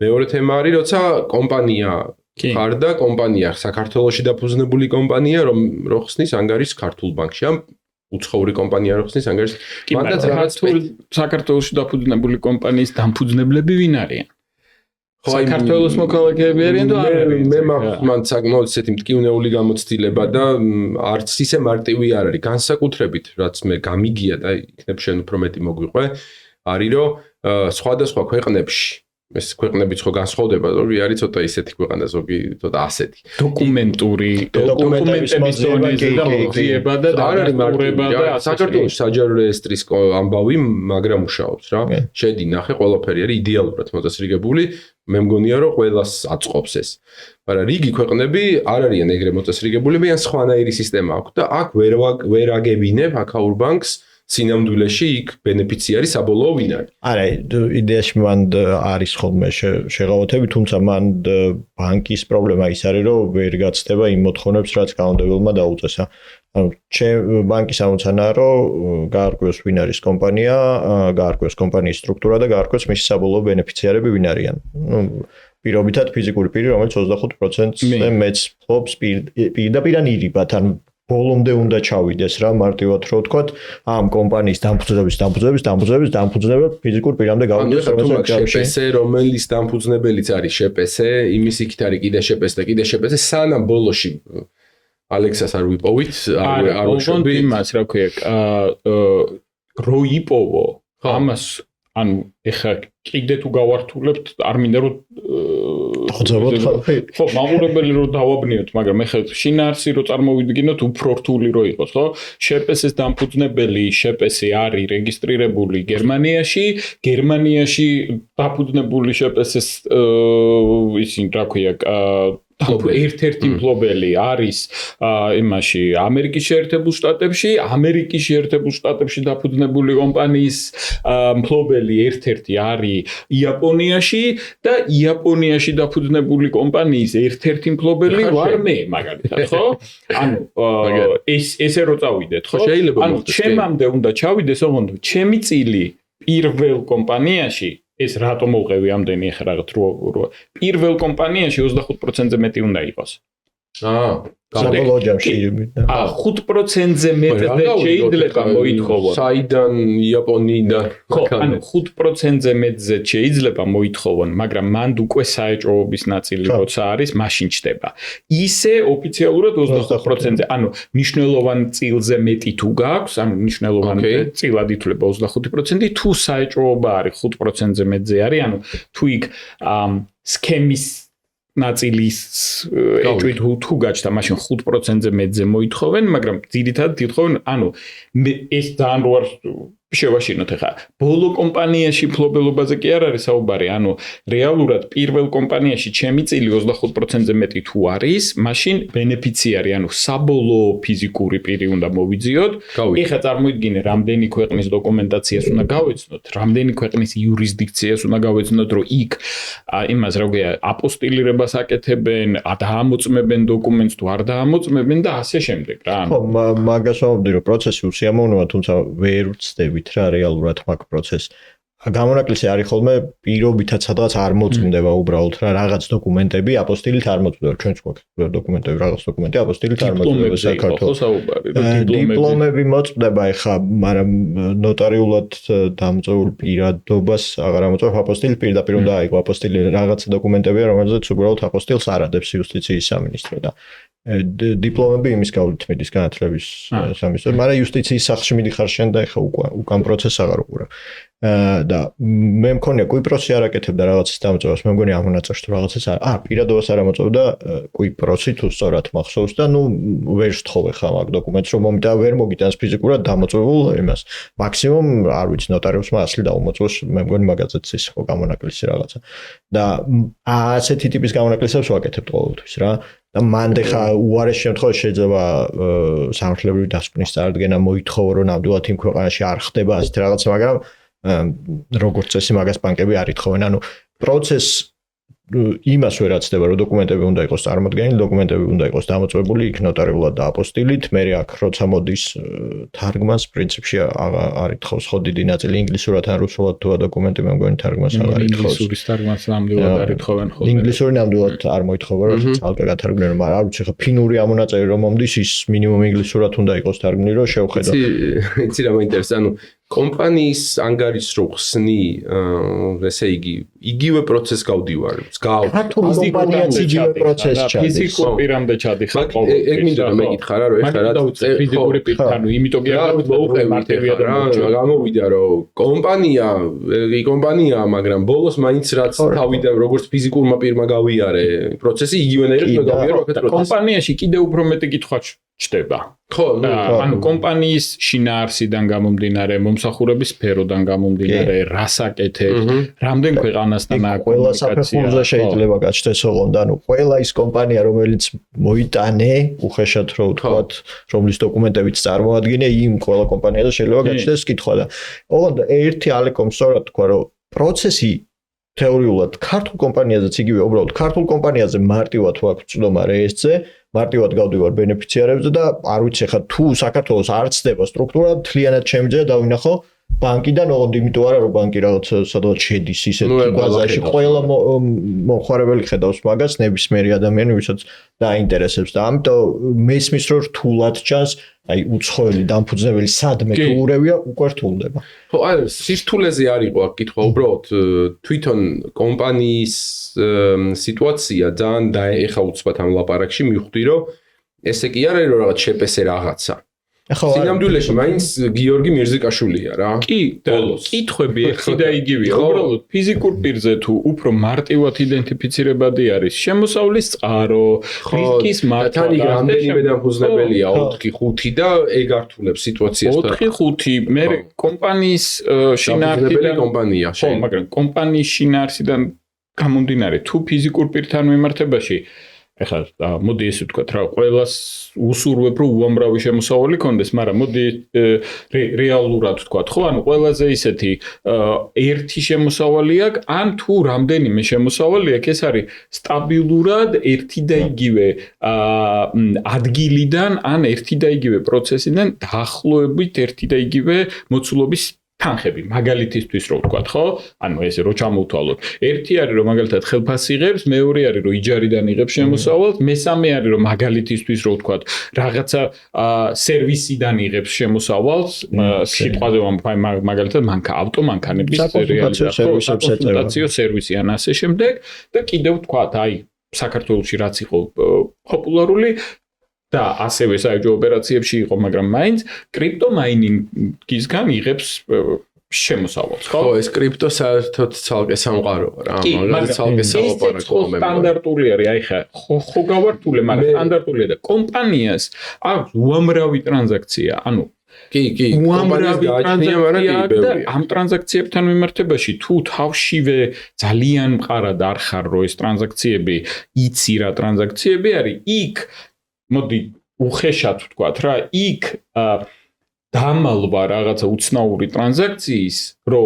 მეორე თემა არის როცა კომპანია ხარ და კომპანია საქართველოში დაფუძნებული კომპანია რომ ხსნის ანგარიშს ქართულ ბანკში ამ უცხოური კომპანია რო ხსნის ანგარიშს მანდაც რაღაც საქართველოში დაფუძნებული კომპანიის დამფუძნებლები ვინ არიან? საქართველოს მოქალაქეები არიან და მე მან საკმაოდ ისეთი მტკივნეული გამოცდილება და არც ისე მარტივი არ არის განსაკუთრებით რაც მე გამიგია და იქნებ შენ უფრო მეტი მოგვიყვე არის რომ სხვადასხვა ქვეყნებში ეს ქვეყნებიც ხო განსხვავდება ზოგი არის цота ისეთი ქვეყანა ზოგი цота ასეთი დოკუმენტების დონეზე და მოძიება და არ არის მარტივი საქართველოს საჯარო რეესტრის ამბავი მაგრამ მუშაობს რა შედი ნახე ყველაფერი არის იდეალურად მოწესრიგებული მე მგონია რომ ყველას აწყობს ეს მაგრამ რიგი ქვეყნები არ არიან ეგრე მოწესრიგებულები ან სხვანაირი სისტემა აქვს და აქ ვერ აგებინებ აკაურ ბანკს სინამდვილეში იქ ბენეფიციარი საბოლოო ვინ არის? არა, იდეაში მან არის ხოლმე შეღავათები, თუმცა მან ბანკის პრობლემა ის არის, რომ ვერ გაცდება იმ მოთხოვნებს, რაც კანონმდებლმა დაუწესა. ანუ ბანკის ამოცანაა, რომ გაარკვიოს ვინ არის კომპანია, გაარკვიოს კომპანიის სტრუქტურა და გაარკვიოს მისი საბოლოო ბენეფიციარები ვინ არიან. პირობითად ფიზიკური პირი, რომელიც 25%-ზე მეც ფლობს პირდაპირ ან ირიბად, ან ბოლომდე უნდა ჩავიდეს რა მარტივად რო ვთქვათ ამ კომპანიის დამფუძნებელ ფიზიკურ პირამდე გავიდეს შეპეს რომელიც დამფუძნებელიც არის შეპეს იმის იქით არის კიდე შეპეს და კიდე შეპეს სანამ ბოლოში ალექსას არ ვიპოვით არ ვშობი იმას რა ქვია რო იპოვო ამას ანუ ეხა კიდე თუ გავართულებთ არ მინდა რომ ხო მამურებელი რო დავაბნიოთ მაგრამ ეხლა შინაარსი რო წარმოვიდგინოთ უფრო რთული რო იყოს ხო შეპესის დამფუძნებელი შეპესი არის რეგისტრირებული გერმანიაში დაფუძნებული შეპესის ისინი რა ქვია ერთ-ერთი მფლობელი არის იმაში ამერიკის შეერთებულ შტატებში დაფუძნებული კომპანიის მფლობელი ერთ-ერთი არის იაპონიაში და იაპონიაში დაფუძნებული კომპანიის ერთ-ერთი მფლობელი ვარ მე მაგალითად ხო ანუ ესე რო წავიდეთ ხო ანუ ჩემამდე უნდა ჩავიდეს ოღონდ ჩემი წილი პირველ კომპანიაში ეს რატომ მოვყევი ამდენი ახლა რაღაც რო პირველ კომპანიაში 25%-ზე მეტი უნდა იყოს. საბოლოო ჯამში 5%-ზე მეტზე შეიძლება მოითხოვონ. საიდან იაპონიიდან ხო, ანუ 5%-ზე მეტზე შეიძლება მოითხოვონ, მაგრამ მანდ უკვე საეჭვობის ნაწილი როცა არის, მაშინ ჩდება. ისე ოფიციალურად 25%-ზე, ანუ მნიშვნელოვან წილზე მეტი თუ გაქვს, ანუ მნიშვნელოვან წილად ითვლება 25%, თუ საეჭვობა არის 5%-ზე მეტზე არის, ანუ თუ იქ სქემის ნაწილის ეჭვით თუ გაჩნდა მაშინ 5%-ზე მეტზე მოითხოვენ, მაგრამ ძირითადად ითხოვენ, ანუ ეს ძალიან რო არ შევაშინოთ ახლა ბოლო კომპანიაში ფლობელობაზე კი არ არის საუბარი, ანუ რეალურად პირველ კომპანიაში ჩემი წილი 25%-ზე მეტი თუ არის, მაშინ ბენეფიციარი, ანუ საბოლოო ფიზიკური პირი უნდა მოვიძიოთ. ეხლა წარმოიდგინე, რამდენი ქვეყნის დოკუმენტაციას უნდა გავეცნოთ, რამდენი ქვეყნის იურისდიქციას უნდა გავეცნოთ, რომ იქ იმას რა ვქია, აპოსტილირებას აკეთებენ, დაამოწმებენ დოკუმენტს თუ არ დაამოწმებენ და ასე შემდეგ რა. ხო, მაგას ვამბობდი, რომ პროცესი უსიამოვნოა, თუმცა ვერ ვცდები რა რეალურად მაგ პროცესს. გამონაკლისი არის ხოლმე პირობითაც სადღაც არ მოწმდება უბრალოდ რა რაღაც დოკუმენტები აპოსტილით არ მოწმდება. ჩვენც გვაქვს დოკუმენტები, რაღაც დოკუმენტი აპოსტილით არ მოწმდება საქართველოს. დიპლომები მოწმდება ეხა, მაგრამ ნოტარიულად დამწეულ პირადობას აღარ ამოწმებს აპოსტილი, პირდაპირ უნდა აიღო აპოსტილი რაღაც დოკუმენტებია, რომელზეც უბრალოდ აპოსტილს არ ადებს იუსტიციის სამინისტრო და დიპლომები იმის გავლით მიდის განათლების სამინისტროს, მაგრამ იუსტიციის სახლში მიდიხარ შენ და ეხა უკან პროცესს აღარ უყურებ. და მე მქონია კვიპროსი არ აკეთებდა რაღაცის დამწევას, მე მგონი ამ მონაწილეში თუ რაღაცას პირადობას არ ამოწმებდა კვიპროსი თუ სწორად მახსოვს და ვერ სთხოვე ხა მაგ დოკუმენტს რომ მომიტა ვერ მოგიტანს ფიზიკურად დამოწმებულ იმას. მაქსიმუმ არ ვიცი ნოტარიუსმა ასლი დაუმოწმოს, მე მგონი მაგაზეც ის ხო გამონაკლისი რაღაცა. და ასეთი ტიპის გამონაკლისებს ვაკეთებ ყოველთვის რა. და მანდ ხა უარეს შემთხვევაში შეიძლება სამართლებრივი დასკვნის წარდგენა მოითხოვო რომ ნამდვილად იმ ქვეყანაში არ ხდება ასეთ რაღაცა, მაგრამ როგორც წესი მაგას ბანკები არ ითხოვენ. ანუ პროცესს იმას ვერ აცდება, რომ დოკუმენტები უნდა იყოს წარმოდგენილი, დოკუმენტები უნდა იყოს დამოწმებული იქ ნოტარიულად და აპოსტილით, მე აქ როცა მოდის თარგმანს პრინციპში არ ითხოვს ხო დიდი ნაწილი ინგლისურად ან რუსულად თუ დოკუმენტი, მე მგონი თარგმანს არ ითხოვს. ინგლისურის თარგმანს ნამდვილად არ ითხოვენ ხოლმე. ინგლისური ნამდვილად არ მოითხოვა, რომ ცალკე გათარგმნեն, მაგრამ არ ვიცი ხა ფინური ამონაწერი რომ მომდის, ის მინიმუმ ინგლისურად უნდა იყოს თარგმნილი, რომ შევხედო. იცი რა მაინტერესებს, ანუ კომპანიის ანგარიშს რო ხსნი, ესე იგი, იგივე პროცესს გავდივარ. ქართული კომპანიაც იგივე პროცესს ჩადის. ფიზიკურ პირამდე ჩადიხარ ყოველთვის. ეგ მინდა რომ მეკითხა რა, რომ ეხლა რა ფიზიკური პირთან, იმიტომ კი არ მარტივია რა, გამოვიდა რომ კომპანია, მაგრამ ბოლოს მაინც რაც თავიდან როგორც ფიზიკურმა პირმა გავიარე, პროცესი იგივენაირად გავიარე აქეთ პროცესი. კომპანიაში კიდევ უფრო მეტი კითხვა ჩდება. ხო, ანუ კომპანიის შინაარსიდან გამომდინარე, მომსახურების სფეროდან გამომდინარე, რას აკეთებ, რამდენ ქვეყანასთან აქვს ყველა საფეხურზე შეიძლება გაჩნდეს ოღონდ, ანუ ყველა ის კომპანია, რომელიც მოიტანე, უხეშად რო ვთქვათ, რომლის დოკუმენტებიც წარმოადგინე, იმ ყველა კომპანიაზე შეიძლება გაჩნდეს კითხვა და ოღონდ ერთი ალეკომ სწორად თქვა, რომ პროცესი თეორიულად ქართულ კომპანიაზეც იგივე, უბრალოდ ქართულ კომპანიაზე მარტივად ვაქვს წვდომა რეესზე, მარტივად გავდივარ ბენეფიციარებზე და არ ვიცი ხა თუ საქართველოს არ ცდება სტრუქტურა, მთლიანად შემიძლია დავინახო ბანკიდან, ოღონდ იმიტომ არა რომ ბანკი რაღაც სადღაც შედის ისეთ ბაზაში, ყველა მომხმარებელი ხედავს მაგას, ნებისმიერი ადამიანი, ვისაც დაინტერესებს და ამიტომ მესმის რომ რთულად ჩანს, აი უცხოელი დამფუძნებელი სადმე თუ ურევია, უკვე რთულდება. ხო, აი სირთულეზე არ იყო აქ კითხვა, უბრალოდ თვითონ კომპანიის სიტუაცია ძალიან დაეხა უცბად ამ ლაპარაკში, მივხვდი რომ ესე კი არ არის რომ რაღაც შეპესე რაღაცა. სინამდვილეში მაინც გიორგი მირზიკაშვილია რა. კი, კითხვები ერთი და იგივეა. უბრალოდ ფიზიკურ პირზე თუ უფრო მარტივად იდენტიფიცირებადი არის შემოსავლის წყარო, რისკის მართვა. თან იქ რამდენიმე დამფუძნებელია 4-5 და ეგ ართულებს სიტუაციას. 4-5 მე კომპანიის შინაარსიდან კომპანია ხო, მაგრამ კომპანიის შინაარსიდან გამომდინარე თუ ფიზიკურ პირთან მიმართებაში ეხლა მოდი ესე ვთქვათ რა, ყველას უსურვებ რომ უამრავი შემოსავალი კონდეს, მაგრამ მოდი რეალურად ვთქვათ, ხო, ანუ ყველაზე ისეთი ერთი შემოსავალი აქვს, ან თუ რამდენიმე შემოსავალი აქვს, ეს არის სტაბილურად ერთი და იგივე ადგილიდან, ან ერთი და იგივე პროცესიდან დაახლოებით ერთი და იგივე მოცულობის თანხები, მაგალითისთვის რო ვთქვათ, ხო? ანუ ესე რო ჩამოვთვალოთ. ერთი არის რომ მაგალითად ხელფასს იღებს, მეორე არის რომ იჯარიდან იღებს შემოსავალს, მესამე არის რომ მაგალითისთვის რო ვთქვათ, რაღაცა სერვისიდან იღებს შემოსავალს, სიტყვაზე ვამბობ, მაგალითად მანქანა, ავტომანქანების კონსულტაციო სერვისი ან ასე შემდეგ და კიდევ ვთქვათ, აი საქართველოში რაც იყო პოპულარული და ასევე საერთო ოპერაციებში იყო, მაგრამ მაინც კრიპტომაინინგისგან იღებს შემოსავალს, ხო? ხო, ეს კრიპტო საერთოდ ცალკე სამყაროა რა, მაგრამ ცალკე სალაპარაკოა მე. სტანდარტული არის, აი ხა, ხო გავართულე, მაგრამ სტანდარტულია და კომპანიას აქვს უამრავი ტრანზაქცია, ანუ კი, უამრავი ტრანზაქცია და ამ ტრანზაქციებთან მიმართებაში თუ თავშივე ძალიან მყარად არ ხარ რო ეს ტრანზაქციები იცი რა ტრანზაქციები არის იქ მოდი უხეშად ვთქვათ რა იქ დამალვა რაღაცა უცნაური ტრანზაქციის რო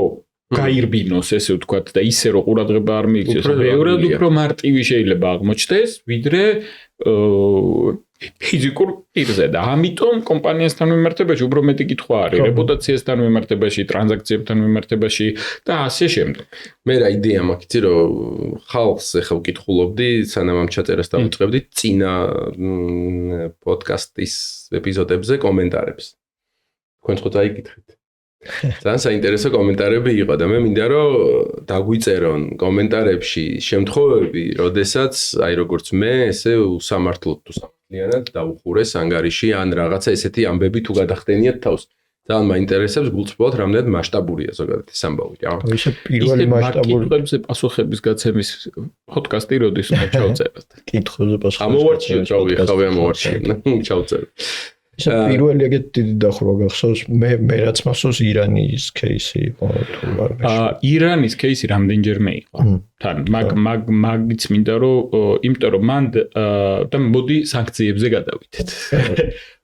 გაირბინოს ესე ვთქვათ და ისე რო ყურადღება არ მიიქცეს ბევრად უფრო მარტივი შეიძლება აღმოჩნდეს ვიდრე ფიზიკურ პირზე და ამიტომ კომპანიასთან მიმართებაში უფრო მეტი კითხვა არის რეპუტაციასთან მიმართებაში ტრანზაქციებთან მიმართებაში და ასე შემდეგ მე რა იდეა მაქვს იცი რომ ხალხს ახლა ვკითხულობდი სანამ ამ ჩაწერას დავიწყებდი წინა პოდკასტის ეპიზოდებზე კომენტარებს თქვენ ხო დაიკითხეთ ძალიან საინტერესო კომენტარები იყო და მე მინდა რომ დაგვიწერონ კომენტარებში შემთხვევები, როდესაც აი როგორც მე, ესე უსამართლოდ თუ სამართლიანად დაუხურეს ანგარიში ან რაღაცა ესეთი ამბები თუ გადახდენიათ თავს. ძალიან მაინტერესებს გულწრფელად რამდენად მასშტაბურია ზოგადად ეს ამბავი, რა. ისე პირველი მასშტაბური კითხვებზე პასუხების გაცემის პოდკასტი როდის უნდა ჩავწეროთ? კითხვებზე პასუხების. ამოვარჩიე, ჩავიხავე ამოვარჩიე, ჩავწერე. ისე პირველი ეგეთ დიდი დახურვა გახსოვს მე რაც მახსოვს ირანის кейსი იყო თუ არ მეშ ირანის кейსი რამდენჯერმე იყო თან მაგიც მინდა რომ იმიტომ რომ მან და მოდი სანქციებზე გადავიდეთ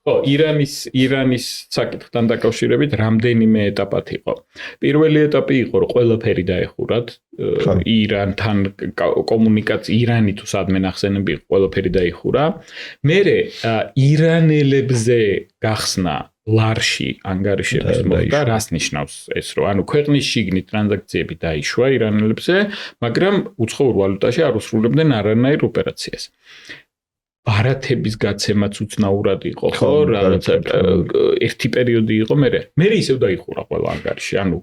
ხო ირანის საკითხთან დაკავშირებით რამდენიმე ეტაპად იყო პირველი ეტაპი იყო რომ ყველაფერი დაეხურათ ირანთან კომუნიკაცია ირანი თუ სადმე ნახსენები იყო ყველაფერი დაიხურა მერე ირანელებზე გახსნა ლარში ანგარიშების მოხდა რას ნიშნავს ეს რომ ანუ ქვეყნის შიგნით ტრანზაქციები დაიშვა ირანელებზე მაგრამ უცხოურ ვალუტაში არ უსრულებდნენ არანაირ ოპერაციას ბარათების გაცემაც უცნაურად იყო ხო რაღაცა ერთი პერიოდი იყო მე ისევ დაიხურა ყველა ანგარიში ანუ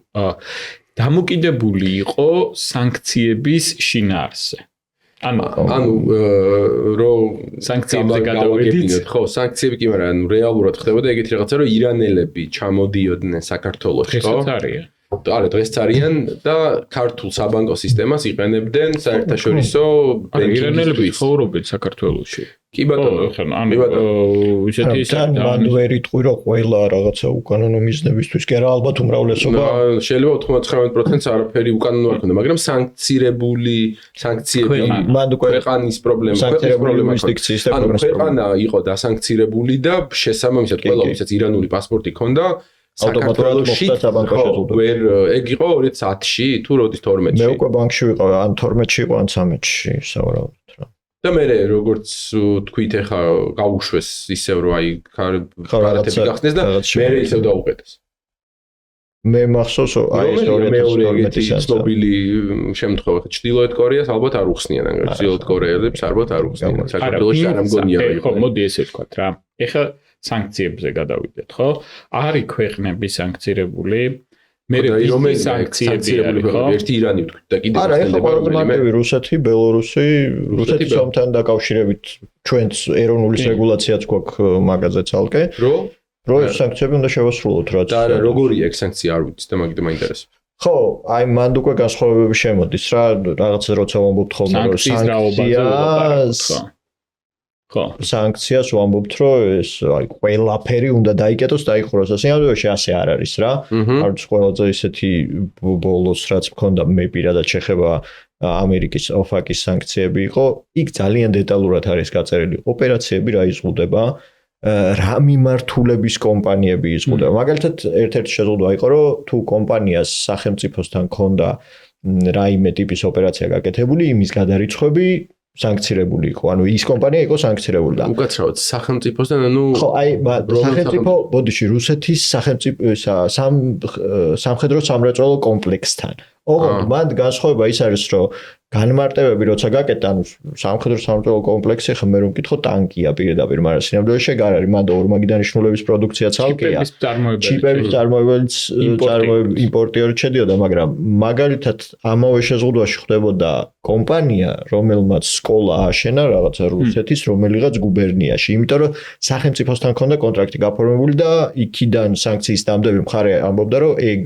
დამოკიდებული იყო სანქციების შინაარსზე ანუ რო სანქციებზე გადავიდეთ ხო სანქციები კი მაგრამ ანუ რეალურად ხდებოდა ეგეთი რაღაცა რომ ირანელები ჩამოდიოდნენ საქართველოში ხო არა დღეს არიან და ქართულ საბანკო სისტემას იყენებდნენ საერთაშორისო ირანელები ცხოვრობენ საქართველოში კი ბატონო ანუ ისეთი მან ვერ იტყვი რომ ყველა რაღაცა უკანონო მიზნებისთვის კი არა ალბათ უმრავლესობა შეიძლება 99%-ს არაფერი უკანონო არ ქონდა მაგრამ სანქციები მან უკვე ქვეყანის პრობლემა იურისდიქციის და ქვეყანა იყო დასანქცირებული და შესაბამისად ყველა ვისაც ირანული პასპორტი ქონდა ავტომატურად მოხდა საბანკოში ვერ ეგ იყო 2010-ში თუ როდის 12-ში მე უკვე ბანკში ვიყავ ან 12-ში იყო ან 13-ში სავარაუდოდ რა და მე როგორც თქვით ახლა გაუშვეს ისევ რომ აი კარათები გახსნეს და მე ისევ დაუყეთეს მე მახსოვს აი ეს 2012-ის ცნობილი შემთხვევა ჩრდილოეთ კორეას ალბათ არ უხსნიან ანგარიშს ჩრდილოეთ კორეელებს ალბათ არ უხსნიან საქართველოში არ ამგონია ხო მოდი ესე ვთქვათ რა ეხლა სანქციებზე გადავიდეთ ხო არის ქვეყნები სანქცირებული მე რომელი სანქციები ხო ერთი ირანი ვთქვით და კიდევ არა ეხლა ყველგან რუსეთი ბელორუსი რუსეთის ომთან დაკავშირებით ჩვენც ეროვნული რეგულაციაც გვაქვს მაგაზე ცალკე რომ ეს სანქციები უნდა შევასრულოთ რაც და როგორია ეს სანქცია არ ვიცი და მაგით მაინტერესებს ხო აი მანდ უკვე განსხვავებები შემოდის რა რაღაცა როცა ვამბობთ ხოლმე რომ სანქციას ვამბობთ რომ ეს აი ყველაფერი უნდა დაიკეტოს დაიხუროს ასე ამბობში ასე არ არის რა არც ყველაზე ისეთი ბოლოს რაც მქონდა მე პირადად შეხება ამერიკის ოფაკის სანქციები იყო იქ ძალიან დეტალურად არის გაწერილი ოპერაციები რა იზღუდება რა მიმართულების კომპანიები იზღუდება მაგალითად ერთ-ერთი შეზღუდვა იყო რომ თუ კომპანიას სახელმწიფოსთან ქონდა რაიმე ტიპის ოპერაცია გაკეთებული იმის გადარიცხვები სანქცირებული იყო ანუ ის კომპანია იყო სანქცირებული და უკაცრავად სახელმწიფოსთან ანუ ხო აი სახელმწიფო ბოდიში რუსეთის სახელმწიფო სამხედრო სამრეწველო კომპლექსთან ოღონდ მან განსხვავება ის არის რომ განმარტებები როცა გაკეთდა ანუ სამხედრო სამრეწველო კომპლექსი ხომ მე რომ მკითხო ტანკია პირდაპირ მაგრამ სინამდვილეში ეგ არ არის მან და ორმაგი დანიშნულების პროდუქცია ცალკეა ჩიპების წარმოებელიც იმპორტიორი შედიოდა მაგრამ მაგალითად ამავე შეზღუდვაში ხდებოდა კომპანია რომელმაც სკოლა ააშენა რაღაცა რუსეთის რომელიღაც გუბერნიაში იმიტომ რომ სახელმწიფოსთან ჰქონდა კონტრაქტი გაფორმებული და იქიდან სანქციის დამდები მხარე ამბობდა რომ ეგ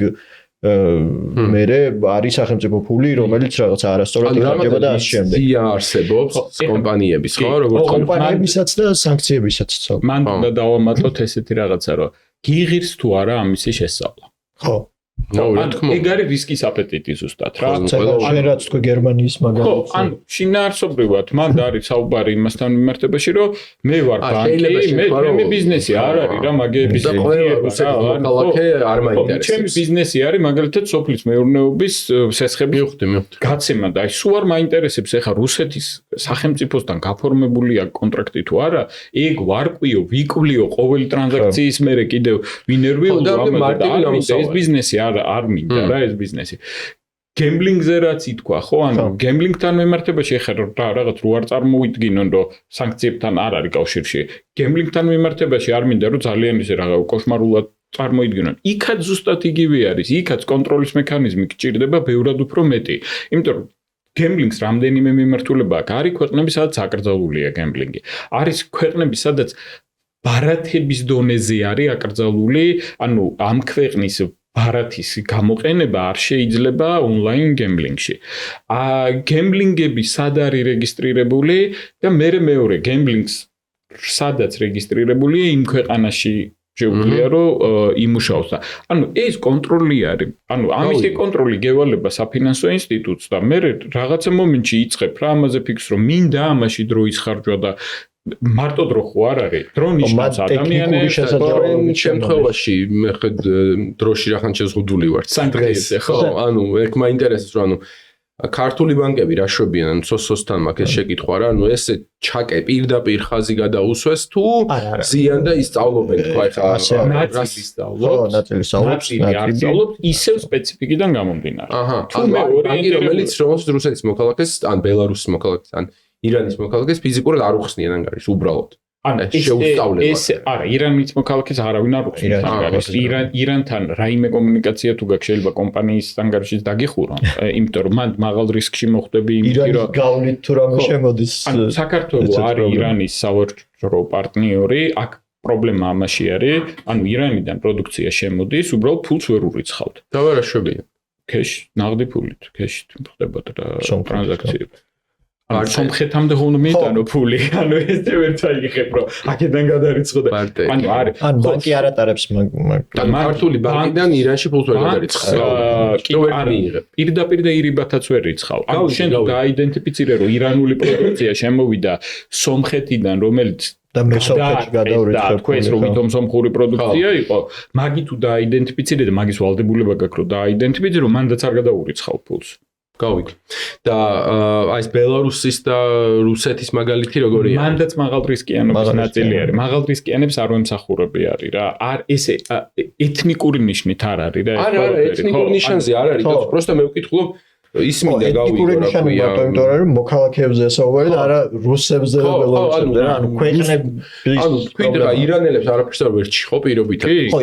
მერე არის სახელმწიფო ფული რომელიც რაღაცა არასწორად იხარჯება და ამ შემდეგ ზია არსებობს კომპანიების ხო როგორც კომპანიებისაც და სანქციებისაც მან უნდა დავამატოთ ესეთი რაღაცა რომ გიღირს თუ არა ამისი შესწავლა. ხო. ეგ არის რისკის აპეტიტი ზუსტად რა. ან რაც თქვი გერმანიის მაგალითს. ხო, ანუ შინაარსობრივად მან არის საუბარი იმასთან მიმართებაში, რომ მე ვარ ბანკი, მე ბიზნესი არ არის რა, მაგების ქალაქე არ მაინტერესებს. ჩემი ბიზნესი არის მაგალითად სოფლის მეურნეობის სესხების გაცემა და აი სულ არ მაინტერესებს ეხა რუსეთის სახელმწიფოსთან გაფორმებულია კონტრაქტი თუ არა, ეგ ვარკვიო, ვიკვლიო ყოველი ტრანზაქციის მერე კიდევ ვინერვიო ეს ბიზნესი არ მინდა რა ეს ბიზნესი. გემბლინგზე რაც ითქვა, ხო, ანუ გემბლინგთან მიმართებაში ხარ რაღაც რო არ წარმოვიდგინონ, რომ სანქციებთან არ არის კავშირში. გემბლინგთან მიმართებაში არ მინდა რომ ძალიან ისე რაღაც კოშმარულად წარმოიდგინონ. იქაც ზუსტად იგივე არის, იქაც კონტროლის მექანიზმი გჭირდება ბევრად უფრო მეტი. იმიტომ რომ გემბლინგს რამდენიმე მიმართულება აქვს. არის ქვეყნები, სადაც აკრძალულია გემბლინგი. არის ქვეყნები, სადაც ბარათების დონეზე არის აკრძალული, ანუ ამ ქვეყნის ბარათის გამოყენება არ შეიძლება ონლაინ გემბლინგში. გემბლინგები სად არის რეგისტრირებული და მეორე გემბლინგს სადაც რეგისტრირებულია იმ ქვეყანაში შეუძლია რომ იმუშაოს და ანუ ეს კონტროლი არის. ანუ ამისი კონტროლი გევალება საფინანსო ინსტიტუტს და მე რაღაცა მომენტში იწყებ რა ამაზე ფიქრს რომ მინდა ამაში დრო იხარჯვა და მარტო დრო ხო არ არის დრო ნიშნავს ადამიანებს შემთხვევაში მე ხედ დროში რახან შეზღუდული ვარ სანქციებზე ხო ანუ ეგ მაინტერესებს რომ ანუ ქართული ბანკები რა შვებიან ანუ სოსოსთან მაგ ეს შეკითხვა რა ანუ ესე ჩაკე პირდაპირ ხაზი გადაუსვეს თუ ზიან და ისწავლობენ თქვა ეხა ნაწილი სწავლობს ისევ სპეციფიკიდან გამომდინარე თუ ბანკი რომელიც რუსეთის მოქალაქეს ან ბელარუსის მოქალაქეს ან ირანის მოქალაქეს ფიზიკურად არ უხსნიან ანგარიშს უბრალოდ შეუსწავლებლად ეს არა ირანის მოქალაქეს არავინ არ უხსნის ანგარიშს ირანთან რაიმე კომუნიკაცია თუ გაქვს შეიძლება კომპანიის ანგარიშიც დაგიხურონ იმიტომ რომ მან მაღალ რისკში მოხვდები იმიტომ რომ გავლით თუ რამე შემოდის ანუ საქართველოს არის ირანის სავაჭრო პარტნიორი აქ პრობლემა ამაში არის ანუ ირანიდან პროდუქცია შემოდის უბრალოდ ფულს ვერ ურიცხავთ და ვერა შვებიან კეშ ნაღდი ფულით კეშით ხდებოდა ტრანზაქციები არ სომხეთამდე ხომ მიიტანო ფული ანუ ესე ვერ წაიღებ რომ აქედან გადარიცხო და ანუ არის ან ბანკი არ ატარებს ან ქართული ბანკიდან ირანში ფულს ვერ გადარიცხავ კი პირდაპირ და ირიბათაც ვერ რიცხავ ანუ შენ გააიდენტიფიცირე რომ ირანული პროდუქცია შემოვიდა სომხეთიდან რომელიც და მე სომხეთში გადაურიცხავ თქვენს რომ ვითომ სომხური პროდუქცია იყო მაგი თუ დააიდენტიფიცირე და მაგის ვალდებულება გაქვს რომ დააიდენტიფიცირე რომ მანდაც არ გადაურიცხავ ფულს გავიქ და აი ეს ბელარუსის და რუსეთის მაგალითი როგორია? მანდაც მაღალ რისკიანობის ნაწილი არის. მაღალ რისკიანებს არ ვემსახურები არის რა. არ ესე ეთნიკური ნიშნით არ არის რა. არა, ეთნიკური ნიშანზე არ არის. просто მე ვკითხულობ ის მინდა გავიგო რა ქვია. იმიტომ რომ მოქალაქეებზე საუბარი და არა რუსებზე და ბელარუსებზე რა. ანუ ქვეყნები ანუ თქვი რა ირანელებს არაფერს არ ვერჩი ხო პირობითად. ხო,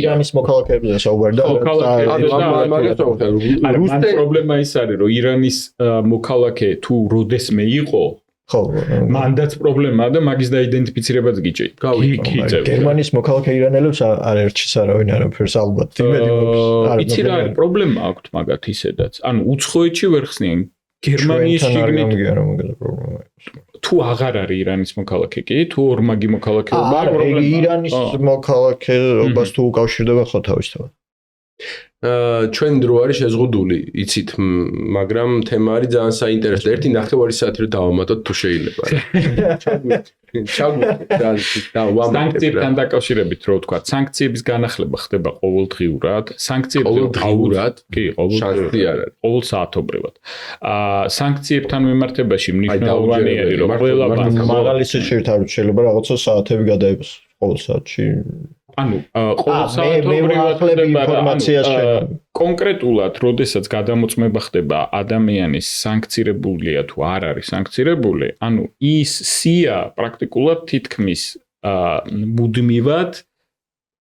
ირანის მოქალაქეებზე საუბარი და რუსეთის პრობლემა ის არის რომ ირანის მოქალაქე თუ როდესმე იყო ხო მანდაც პრობლემაა და მაგის დაიდენტიფიცირებაც გიჭი. გერმანიის მოქალაქე ირანელებს არ ერჩის არავინ არაფერს ალბათ. იმედი მაქვს. იცი რა პრობლემა აქვს მაგათ ისედაც. ანუ უცხოეთში ვერ ხსნიან გერმანიის შიგნით თუ აღარ არის ირანის მოქალაქე კი თუ ორმაგი მოქალაქეობა არ პრობლემა. ირანის მოქალაქეობას თუ უკავშირდება ხო თავისთავად. ჩვენ დრო არის შეზღუდული, იცით, მაგრამ თემა არის ძალიან საინტერესო. ერთი ნახევარი საათი რომ დავამატოთ თუ შეიძლება. სანქციებთან დაკავშირებით რო ვთქვა, სანქციების განახლება ხდება ყოველდღიურად, სანქციებზე ყოველდღიურად, კი, ყოველ საათობრივად. სანქციებთან მიმართებაში მნიშვნელოვანი არის რომ ყველა ბანკი მაღალი სიჩქარით არ შეიძლება რაღაცა საათები გადაიღოს ყოველ საათში. ანუ ყოველ საათობრივად ინფორმაციას კონკრეტულად, როდესაც გადამოწმება ხდება ადამიანის სანქცირებულია თუ არ არის სანქცირებული, ანუ ის სია პრაქტიკულად თითქმის მუდმივად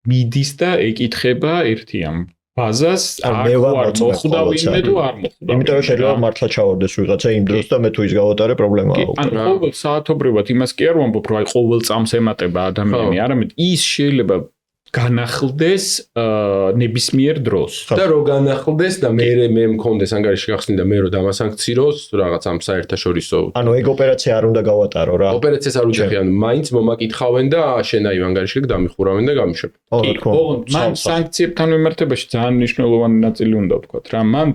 მიდის და ეკითხება ერთიან ბაზას არ მოხვდა ვინმე თუ არ მოხვდა. იმიტომ რომ შეიძლება მართლა ჩავარდეს ვიღაცა იმ დროს და მე თუ ის გავატარე პრობლემაა. ანუ ყოველ საათობრივად იმას კი არ ვამბობ, რომ აი ყოველ წამს ემატება ადამიანი, არამედ ის შეიძლება განახლდეს ნებისმიერ დროს. და რო განახლდეს და მე მქონდეს ანგარიში გახსნი და მე რო დამასანქციროს რაღაც ამ საერთაშორისო ანუ ეგ ოპერაცია არ უნდა გავატარო რა. ოპერაციას არ უჯახიან, მაინც მომაკითხავენ და შენ აი ანგარიში დამიხურავენ და გამიშვებენ. მან სანქციებთან მიმართებაში ძალიან მნიშვნელოვანი ნაწილი უნდა ვთქვათ რა. მან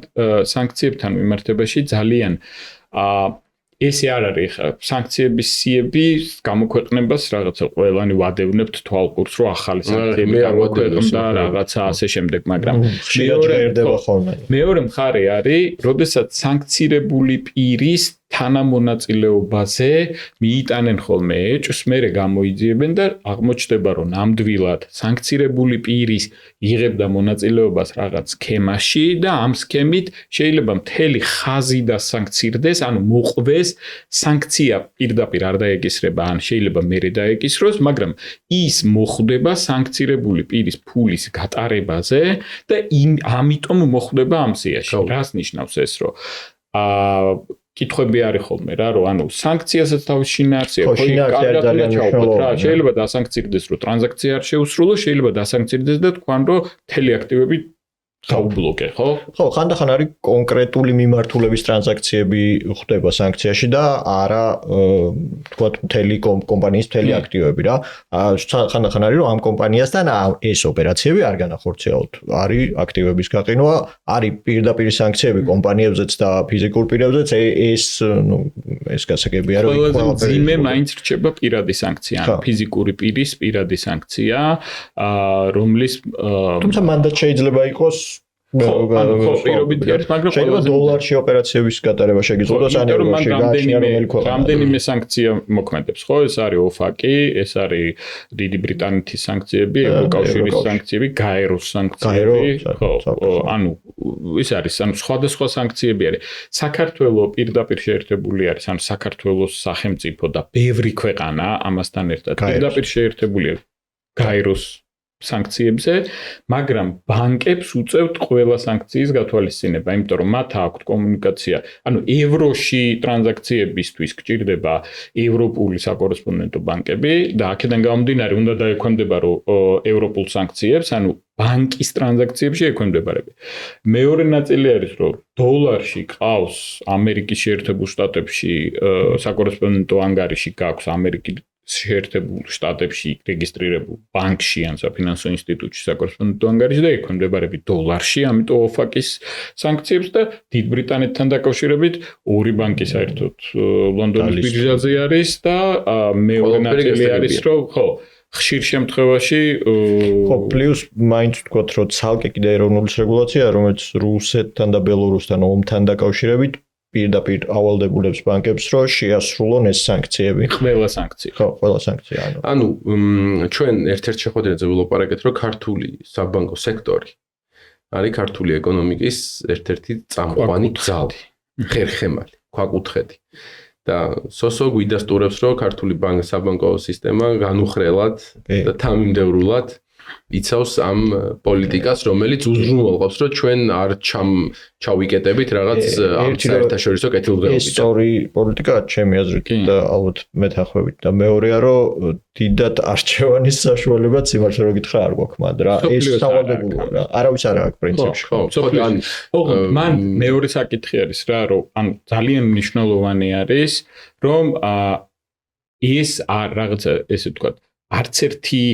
სანქციებთან მიმართებაში ძალიან ესე არ არის ხა სანქციების სიები გამოქვეყნებას რაღაცა ყველანი ვადევნებთ თვალყურს რომ ახალი სანქციები გამოქვეყნდა რაღაცა ასე შემდეგ მაგრამ მეორე მხარე არის როდესაც სანქცირებული პირის თანამონაწილეობაზე მიიტანენ ხოლმე ეჭვს მერე გამოიძიებენ და აღმოჩნდება რომ ნამდვილად სანქცირებული პირის იღებდა მონაწილეობას რაღაც სქემაში და ამ სქემით შეიძლება მთელი ხაზი დასანქცირდეს ანუ მოყვეს სანქცია პირდაპირ არ დაეკისრება ან შეიძლება მერე დაეკისროს მაგრამ ის მოხვდება სანქცირებული პირის ფულის გატარებაზე და ამიტომ მოხვდება ამ სიაში რას ნიშნავს ეს რომ კითხვები არის ხოლმე რა რომ ანუ სანქციასაც თავის შინაარსია შეიძლება დასანქცირდეს რომ ტრანზაქცია არ შეუსრულო შეიძლება დასანქცირდეს და თქვან რომ მთელი აქტივები დაუბლოკე ხო? ხო, ხანდახან არის კონკრეტული მიმართულების ტრანზაქციები ხდება სანქციაში და არა თქვათ მთელი კომპანიის მთელი აქტივები რა. ხანდახან არის რომ ამ კომპანიასთან ეს ოპერაციები არ განახორციელოთ. არის აქტივების გაყინვა, არის პირდაპირ სანქციები კომპანიებზეც და ფიზიკურ პირებზეც ეს ეს გასაგებია რომ ყველაზე ძიმე მაინც რჩება პირადი სანქცია, ანუ ფიზიკური პირის პირადი სანქცია, რომლის თუმცა მანდაც შეიძლება იყოს პირობითი არის, მაგრამ შეიძლება დოლარში ოპერაციების გატარება შეგიძლიათ ან ევროში გააჩნია რომელი ქვეყანა. რამდენიმე სანქცია მოქმედებს, ხო? ეს არის ოფაკი, ეს არის დიდი ბრიტანეთის სანქციები, ევროკავშირის სანქციები, გაეროს სანქციები, ხო? ანუ ის არის, ანუ სხვადასხვა სანქციები არის. საქართველოს პირდაპირ შეერთებული არის, ანუ საქართველოს სახელმწიფო და ბევრი ქვეყანა ამასთან ერთად პირდაპირ შეერთებულია გაეროს სანქციებზე, მაგრამ ბანკებს უწევთ ყველა სანქციის გათვალისწინება, იმიტომ რომ მათ აქვთ კომუნიკაცია, ანუ ევროში ტრანზაქციებისთვის გჭირდება ევროპული საკორესპონდენტო ბანკები და აქედან გამომდინარე უნდა დაექვემდებარო ევროპულ სანქციებს, ანუ ბანკის ტრანზაქციებში ექვემდებარება. მეორე ნაწილი არის, რომ დოლარში ყავს ამერიკის შეერთებულ შტატებში საკორესპონდენტო ანგარიში გაქვს ამერიკის შეერთებულ შტატებში რეგისტრირებულ ბანკში ან საფინანსო ინსტიტუტში საკორესპონდენტო ანგარიში და ექვემდებარება დოლარში, ამიტომ ოფაკის სანქციებს და დიდ ბრიტანეთთან დაკავშირებით ორი ბანკი საერთოდ ლონდონის ბირჟაზე არის და მეორე ნაწილი არის, რომ ხო ხშირ შემთხვევაში ხო პლუს მაინც ვთქვათ რომ ცალკე კიდე ეროვნული რეგულაცია რომელიც რუსეთთან და ბელორუსთან ომთან დაკავშირებით პირდაპირ ავალდებულებს ბანკებს რომ შეასრულონ ეს სანქციები. ყველა სანქცია. ხო, ყველა სანქცია. ანუ ჩვენ ერთ-ერთ შეხვედრაზე ვილაპარაკეთ რომ ქართული საბანკო სექტორი არის ქართული ეკონომიკის ერთ-ერთი წამყვანი ძალი, ხერხემალი, ქვაკუთხედი. და სოსო გვიდასტურებს რომ ქართული საბანკო სისტემა განუხრელად და თანმიმდევრულად იცავს ამ პოლიტიკას, რომელიც უზრუნველყოფს, რომ ჩვენ არ ჩავიკეტებით რაღაც ამ საერთაშორისო კეთილდღეობით. ეს სწორი პოლიტიკაა ჩემი აზრით და ალბათ მეთანხმებით და მეორეა, რომ დიდად არჩევანის საშუალებაც იმართლა რომ გითხრა არ გვაქვს მანდ რა. ეს სავალდებულოა რა. არავის არ აქვს პრინციპში. ხო, მან მეორე საკითხი არის რა, რომ ანუ ძალიან მნიშვნელოვანი არის, რომ ეს რაღაცა ესე ვთქვათ, არც ერთი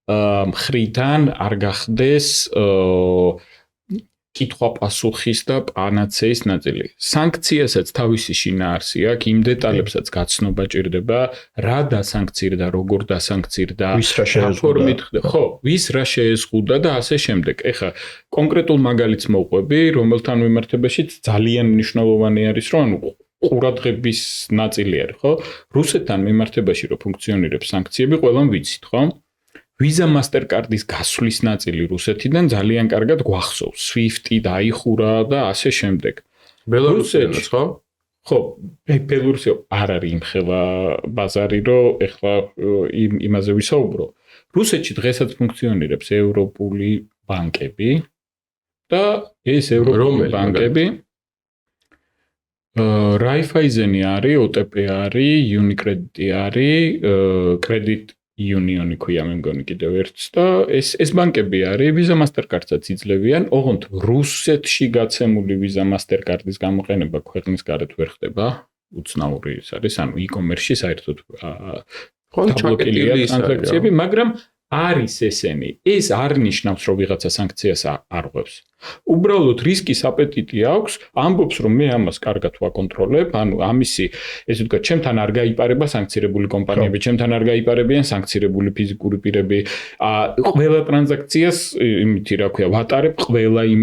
მხრიდან არ გახდეს კითხვა-პასუხის და პანაცეის ნაწილი. სანქციასაც თავისი შინაარსი აქვს, იმ დეტალებსაც გაცნობა ჭირდება, რა დასანქცირდა, როგორ დასანქცირდა, ფორმით ხდება. ხო, ვის რა შეეზღუდა და ასე შემდეგ. ეხლა კონკრეტულ მაგალითს მოვყვები, რომელთან მიმართებაშიც ძალიან მნიშვნელოვანი არის, რომ ანუ ყურადღების ნაწილი არის, ხო? რუსეთთან მიმართებაში რო ფუნქციონირებს სანქციები, ყველამ ვიცით, ხო? Visa Mastercard-ის გასვლის ნაწილი რუსეთიდან ძალიან კარგად გვახსოვს. SWIFT-ი დაიხურა და ასე შემდეგ. ბელორუსიანაც ხო? ხო, ბელორუსია არ არის იმხელა ბაზარი, რომ ეხლა იმაზე ვისაუბრო. რუსეთში დღესაც ფუნქციონირებს ევროპული ბანკები და ეს ევროპული ბანკები Raiffeisen არის, OTP არის, Unicredit არის, Credit Union-ი ქვია მე მგონი კიდევ ერთს და ეს ბანკები არის Visa Mastercard-საც იძლევიან, ოღონდ რუსეთში გაცემული Visa Mastercard-ის გამოყენება ქვეყნის გარეთ ვერ ხდება, უცნაური ის არის, ანუ e-commerce-ში საერთოდ ჩაკეტილია ტრანზაქციები, მაგრამ არის ესენი. ეს არ ნიშნავს, რომ ვიღაცა სანქციას არ ღვევს. უბრალოდ რისკის აპეტიტი აქვს, ამბობს, რომ მე ამას კარგად ვაკონტროლებ, ანუ ამისი, ესე ვთქვათ, ჩემთან არ გაიპარება სანქცირებული კომპანიები, ჩემთან არ გაიპარებიან სანქცირებული ფიზიკური პირები. ყველა ტრანზაქციას, იმითი რა ქვია, ვატარებ ყველა იმ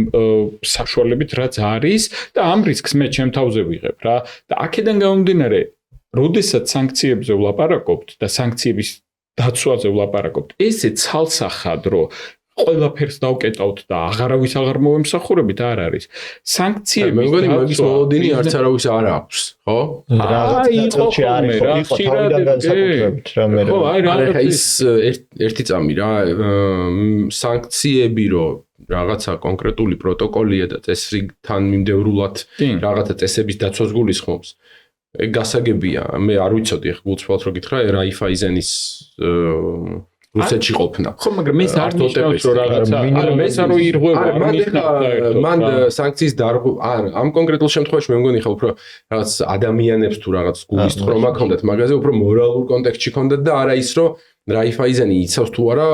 საშუალებით, რაც არის და ამ რისკს მე ჩემ თავზე ვიღებ რა. და აქედან გამომდინარე, როდესაც სანქციებზე ვლაპარაკობთ და სანქციების დაცვაზე ვლაპარაკობთ, ესე ცალსახად, რომ ყველაფერს დავკეტავთ და აღარავის აღარ მოვემსახურებით, არ არის. სანქციები მე მგონი მაგის მოლოდინი არც არავის არ აქვს, ხო? რაღაცა არის, ხო, თავიდან განსაკუთრებით რა მე. ხო, აი რა ის ერთი წამი რა, სანქციები რო რაღაცა კონკრეტული პროტოკოლია და წესრიგთან მიმდევრულად რაღაცა წესების დაცვას გულისხმობს. გასაგებია, მე არ ვიცოდი ხა გულწრფელად რო გითხრა, Raiffeisen-ის რუსეთში ყოფნა. ხო, მაგრამ ეს არ ნიშნავს, რომ რაღაცა, არა, ეს არ ირღვევა, მან სანქციის ამ კონკრეტულ შემთხვევაში მე მგონი ხა უფრო რაღაც ადამიანებს თუ რაღაც გულის თხრომა ქონდათ მაგაზე, უფრო მორალურ კონტექსტში ქონდათ და არა ის, რომ Raiffeisen-ი იცავს თუ არა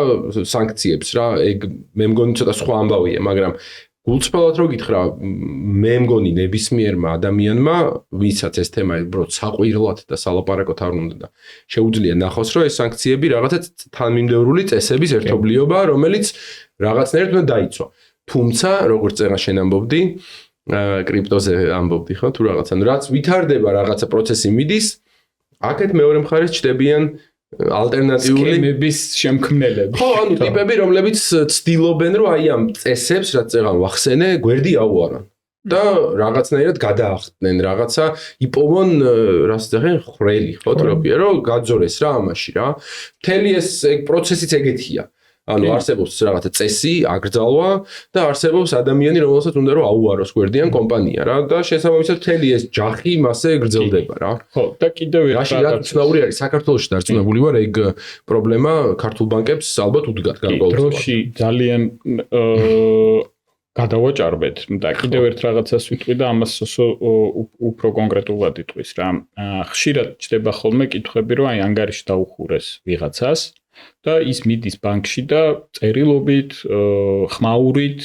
სანქციებს რა, ეგ მე მგონი ცოტა სხვა ამბავია, მაგრამ გულწრფელად რო გითხრა, მე მგონი ნებისმიერმა ადამიანმა, ვისაც ეს თემა უბრალოდ საყვირლად და სალაპარაკოდ არ უნდა და შეუძლია ნახოს, რომ ეს სანქციები რაღაცა თანმიმდევრული წესების ერთობლიობა, რომელიც რაღაცნაირად უნდა დაიცვა. თუმცა, როგორც წერა შენ ამბობდი, კრიპტოზე ამბობდი ხო, თუ რაღაცა, რაც ვითარდება რაღაცა პროცესი მიდის, აქეთ მეორე მხარეს ჩდებიან ალტერნატიული სქემების შემქმნელები. ხო, ანუ ტიპები, რომლებიც ცდილობენ, რომ აი ამ წესებს, რაც წეგან ვახსენე, გვერდი აუარან. და რაღაცნაირად გადაახდნენ, რაღაცა იპოვონ, რას ძახენ, ხრელი, ხო, ტროპია, რომ გაძორეს რა ამაში რა. მთელი ეს პროცესიც ეგეთია. ანუ არსებობს რაღაცა წესი, აკრძალვა და არსებობს ადამიანი, რომელსაც უნდა რომ აუაროს გვერდიან კომპანია რა და შესაბამისად მთელი ეს ჯახი მასე გრძელდება რა. ხო, და კიდევ რაში რა უცნაური არის, საქართველოში დარწმუნებული ვარ, ეგ პრობლემა ქართულ ბანკებს ალბათ უდგათ გარკვეულ დროში ძალიან გადავაჭარბეთ და კიდევ ერთ რაღაცას ვიტყვი და ამას უფრო კონკრეტულად იტყვის რა. ხშირად ჩდება ხოლმე კითხვები, რომ აი ანგარიში დაუხურეს ვიღაცას და ის მიდის ბანკში და წერილობით, ხმაურით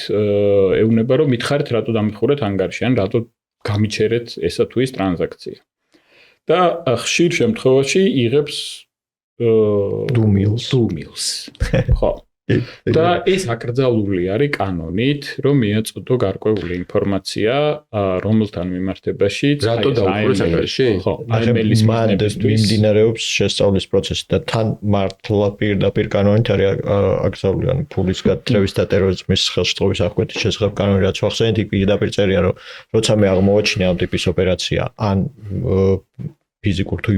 ეუბნება, რომ მითხარით რატო დამიხურეთ ანგარიში, ან რატო გამიჩერეთ ესა თუ ის ტრანზაქცია. და ხშირ შემთხვევაში იღებს დუმილს. ხო. და ეს აკრძალული არის კანონით, რომ მიაწოდო გარკვეული ინფორმაცია, რომელთან მიმართებაში რატო დაუხურეს ანგარიში? ხო, AML-ის მიმდინარეობს შესწავლის პროცესი და თან მართლა პირდაპირ კანონით არის აკრძალული, ანუ ფულის გატლევის და ტერორიზმის ხელშეწყობის აღკვეთის შესახებ კანონი, რაც ახსენეთ, იქ პირდაპირ წერია, რომ როცა მე აღმოვაჩინე ამ ტიპის ოპერაცია, ან ფიზიკურ თუ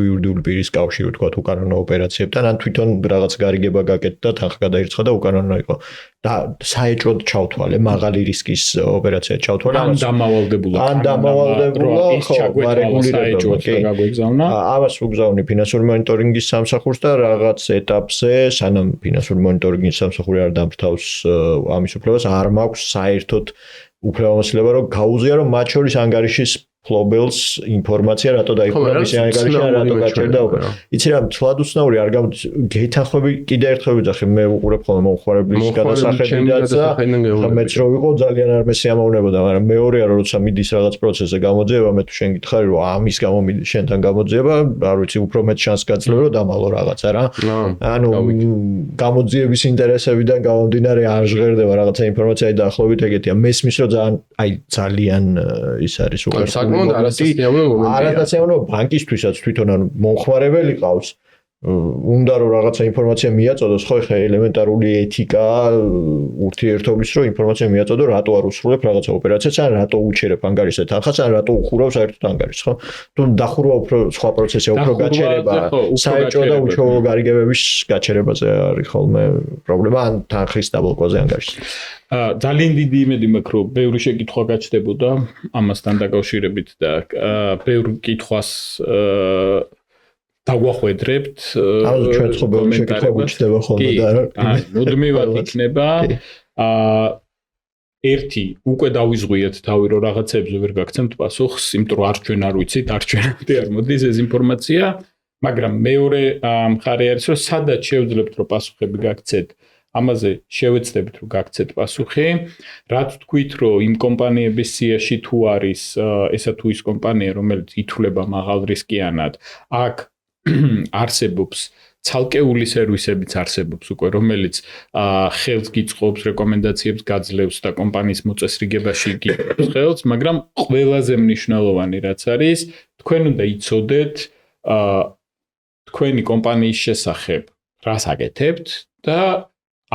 იურიდიული პირის კავშირი თქვა უკანონო ოპერაციებთან, ან თვითონ რაღაც გარიგება გაკეთდა, თანხა გადაირცხა და უკანონო იყო. და საეჭვოდ ჩავთვალე, მაღალი რისკის ოპერაცია ჩავთვალე. ან დამავალდებულა, ხო, გაგვეგზავნა. ამას უგზავნი ფინანსური მონიტორინგის სამსახურს და რაღაც ეტაპზე, სანამ ფინანსური მონიტორინგის სამსახური არ დამრთავს ამის უფლებას, არ მაქვს საერთოდ უფლებამოსილება, რომ გაუზია, რომ მათ შორის ანგარიშის ფლობელს ინფორმაცია რატო დაიხურა მისი ანგარიში, რატო გაჩერდა. იცი რა, თლად უცნაური არ გამოდის. გეითანხმები, კიდე ერთხელ ვიძახი, მე ვუყურებ ხოლმე მომხმარებლის გადასახედიდანაც და მეც რო ვიყო ძალიან არ მესიამოვნებოდა, მაგრამ მეორეა რომ როცა მიდის რაღაც პროცესზე გამოძიება, მე თუ შენ გითხარი რომ ამის გამო მიდის შენთან გამოძიება, არ ვიცი, უფრო მეტ შანსს გაძლევ რომ დამალო რაღაცა რა. ანუ გამოძიების ინტერესებიდან გამომდინარე არ ჟღერდება რაღაცა ინფორმაცია დაახლოებით ეგეთია. მესმის რომ ძალიან ის არის უკვე არასასიამოვნო ბანკისთვისაც თვითონ ანუ მომხმარებელი ყავს უნდა რომ რაღაცა ინფორმაცია მიაწოდოს ხო ხე ელემენტარული ეთიკა ურთიერთობის რომ ინფორმაცია მიაწოდო რატო არ უსრულებ რაღაცა ოპერაციას ან რატო უჩერებ ანგარიშზე თანხას ან რატო უხურავ საერთოდ ანგარიშს ხო თუ დახურვა უფრო სხვა პროცესია უფრო გაჩერება საეჭვო და უჩვეულო გარიგებების გაჩერებაზე არის ხოლმე პრობლემა ან თანხის დაბლოკვაზე ანგარიშს ძალიან დიდი იმედი მაქვს რომ ბევრი შეკითხვა გაჩნდებოდა ამასთან დაკავშირებით და ბევრ კითხვას დაგვახვედრებთ ანუ ჩვენ ცხოვრებაში შეკითხვა გვიჩნდება ხოლმე და აი მუდმივად იქნება ერთი უკვე დავიზღვიეთ თავი რომ რაღაცებზე ვერ გაგცემთ პასუხს, იმიტომ რომ არ ჩვენ არ ვიცით, არ ჩვენამდე არ მოდის ეს ინფორმაცია, მაგრამ მეორე მხარე არის რომ სადაც შევძლებთ რომ პასუხები გაგცეთ, ამაზე შევეცდებით რომ გაგცეთ პასუხი, რაც თქვით რომ იმ კომპანიების სიაში თუ არის ესა თუ ის კომპანია რომელიც ითვლება მაღალ რისკიანად, აქ არსებობს ცალკეული სერვისებიც არსებობს უკვე, რომელიც ხელს გიწყობს, რეკომენდაციებს გაძლევს და კომპანიის მოწესრიგებაში გიწყობს ხელს, მაგრამ ყველაზე მნიშვნელოვანი რაც არის, თქვენ უნდა იცოდეთ თქვენი კომპანიის შესახებ, რას აკეთებთ და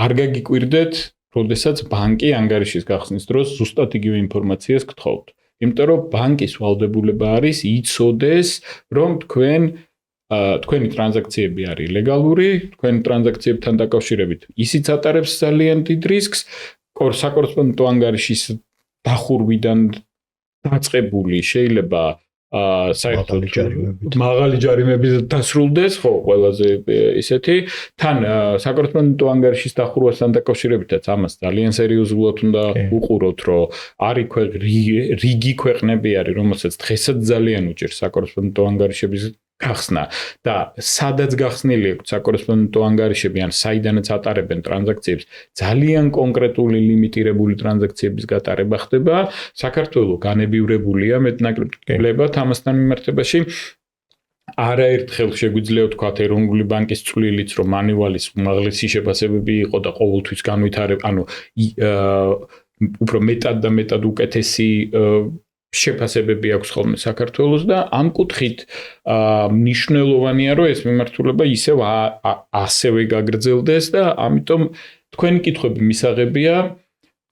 არ გაგიკვირდეთ, როდესაც ბანკი ანგარიშის გახსნის დროს ზუსტად იგივე ინფორმაციას გთხოვთ. იმიტომ რომ ბანკის ვალდებულება არის იცოდეს, რომ თქვენი ტრანზაქციები არის ლეგალური, თქვენი ტრანზაქციებთან დაკავშირებით ისიც ატარებს ძალიან დიდ რისკს, საკორესპონდენტო ანგარიშის დახურვიდან დაწყებული შეიძლება საერთოდ მაღალი ჯარიმებით დასრულდეს, ხო, ყველაზე ისეთი, თან საკორესპონდენტო ანგარიშის დახურვასთან დაკავშირებითაც ამას ძალიან სერიოზულად უნდა უყუროთ, რომ არის რიგი ქვეყნები არის, რომელსაც დღესაც ძალიან უჭირს საკორესპონდენტო ანგარიშების გახსნა და სადაც გახსნილი აქვს საკორესპონდენტო ანგარიშები ან საიდანაც ატარებენ ტრანზაქციებს, ძალიან კონკრეტული ლიმიტირებული ტრანზაქციების გატარება ხდება. საქართველოს განებივრებულია მეტნაკლებად ამასთან მიმართებაში. არაერთხელ შეგვიძლია ვთქვათ ეროვნული ბანკის წვლილიც, რომ მანივალის უმაღლესი შეფასებები იყო და ყოველთვის განვითარება, ანუ უფრო მეტად და მეტად უკეთესი შეფასებები აქვს ხოლმე საქართველოს და ამ კუთხით მნიშვნელოვანია რომ ეს მიმართულება ისევ ასევე გაგრძელდეს და ამიტომ თქვენი კითხვები მისაღებია,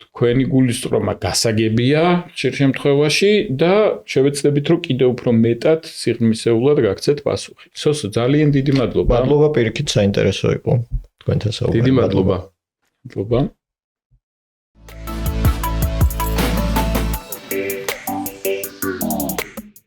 თქვენი გულისწყრომა გასაგებია ხშირ შემთხვევაში და შევეცდებით რომ კიდევ უფრო მეტად სიღრმისეულად გაგცეთ პასუხი. სოსო, ძალიან დიდი მადლობა. მადლობა პირიქით საინტერესო იყო თქვენთან საუბარი. დიდი მადლობა. მადლობა.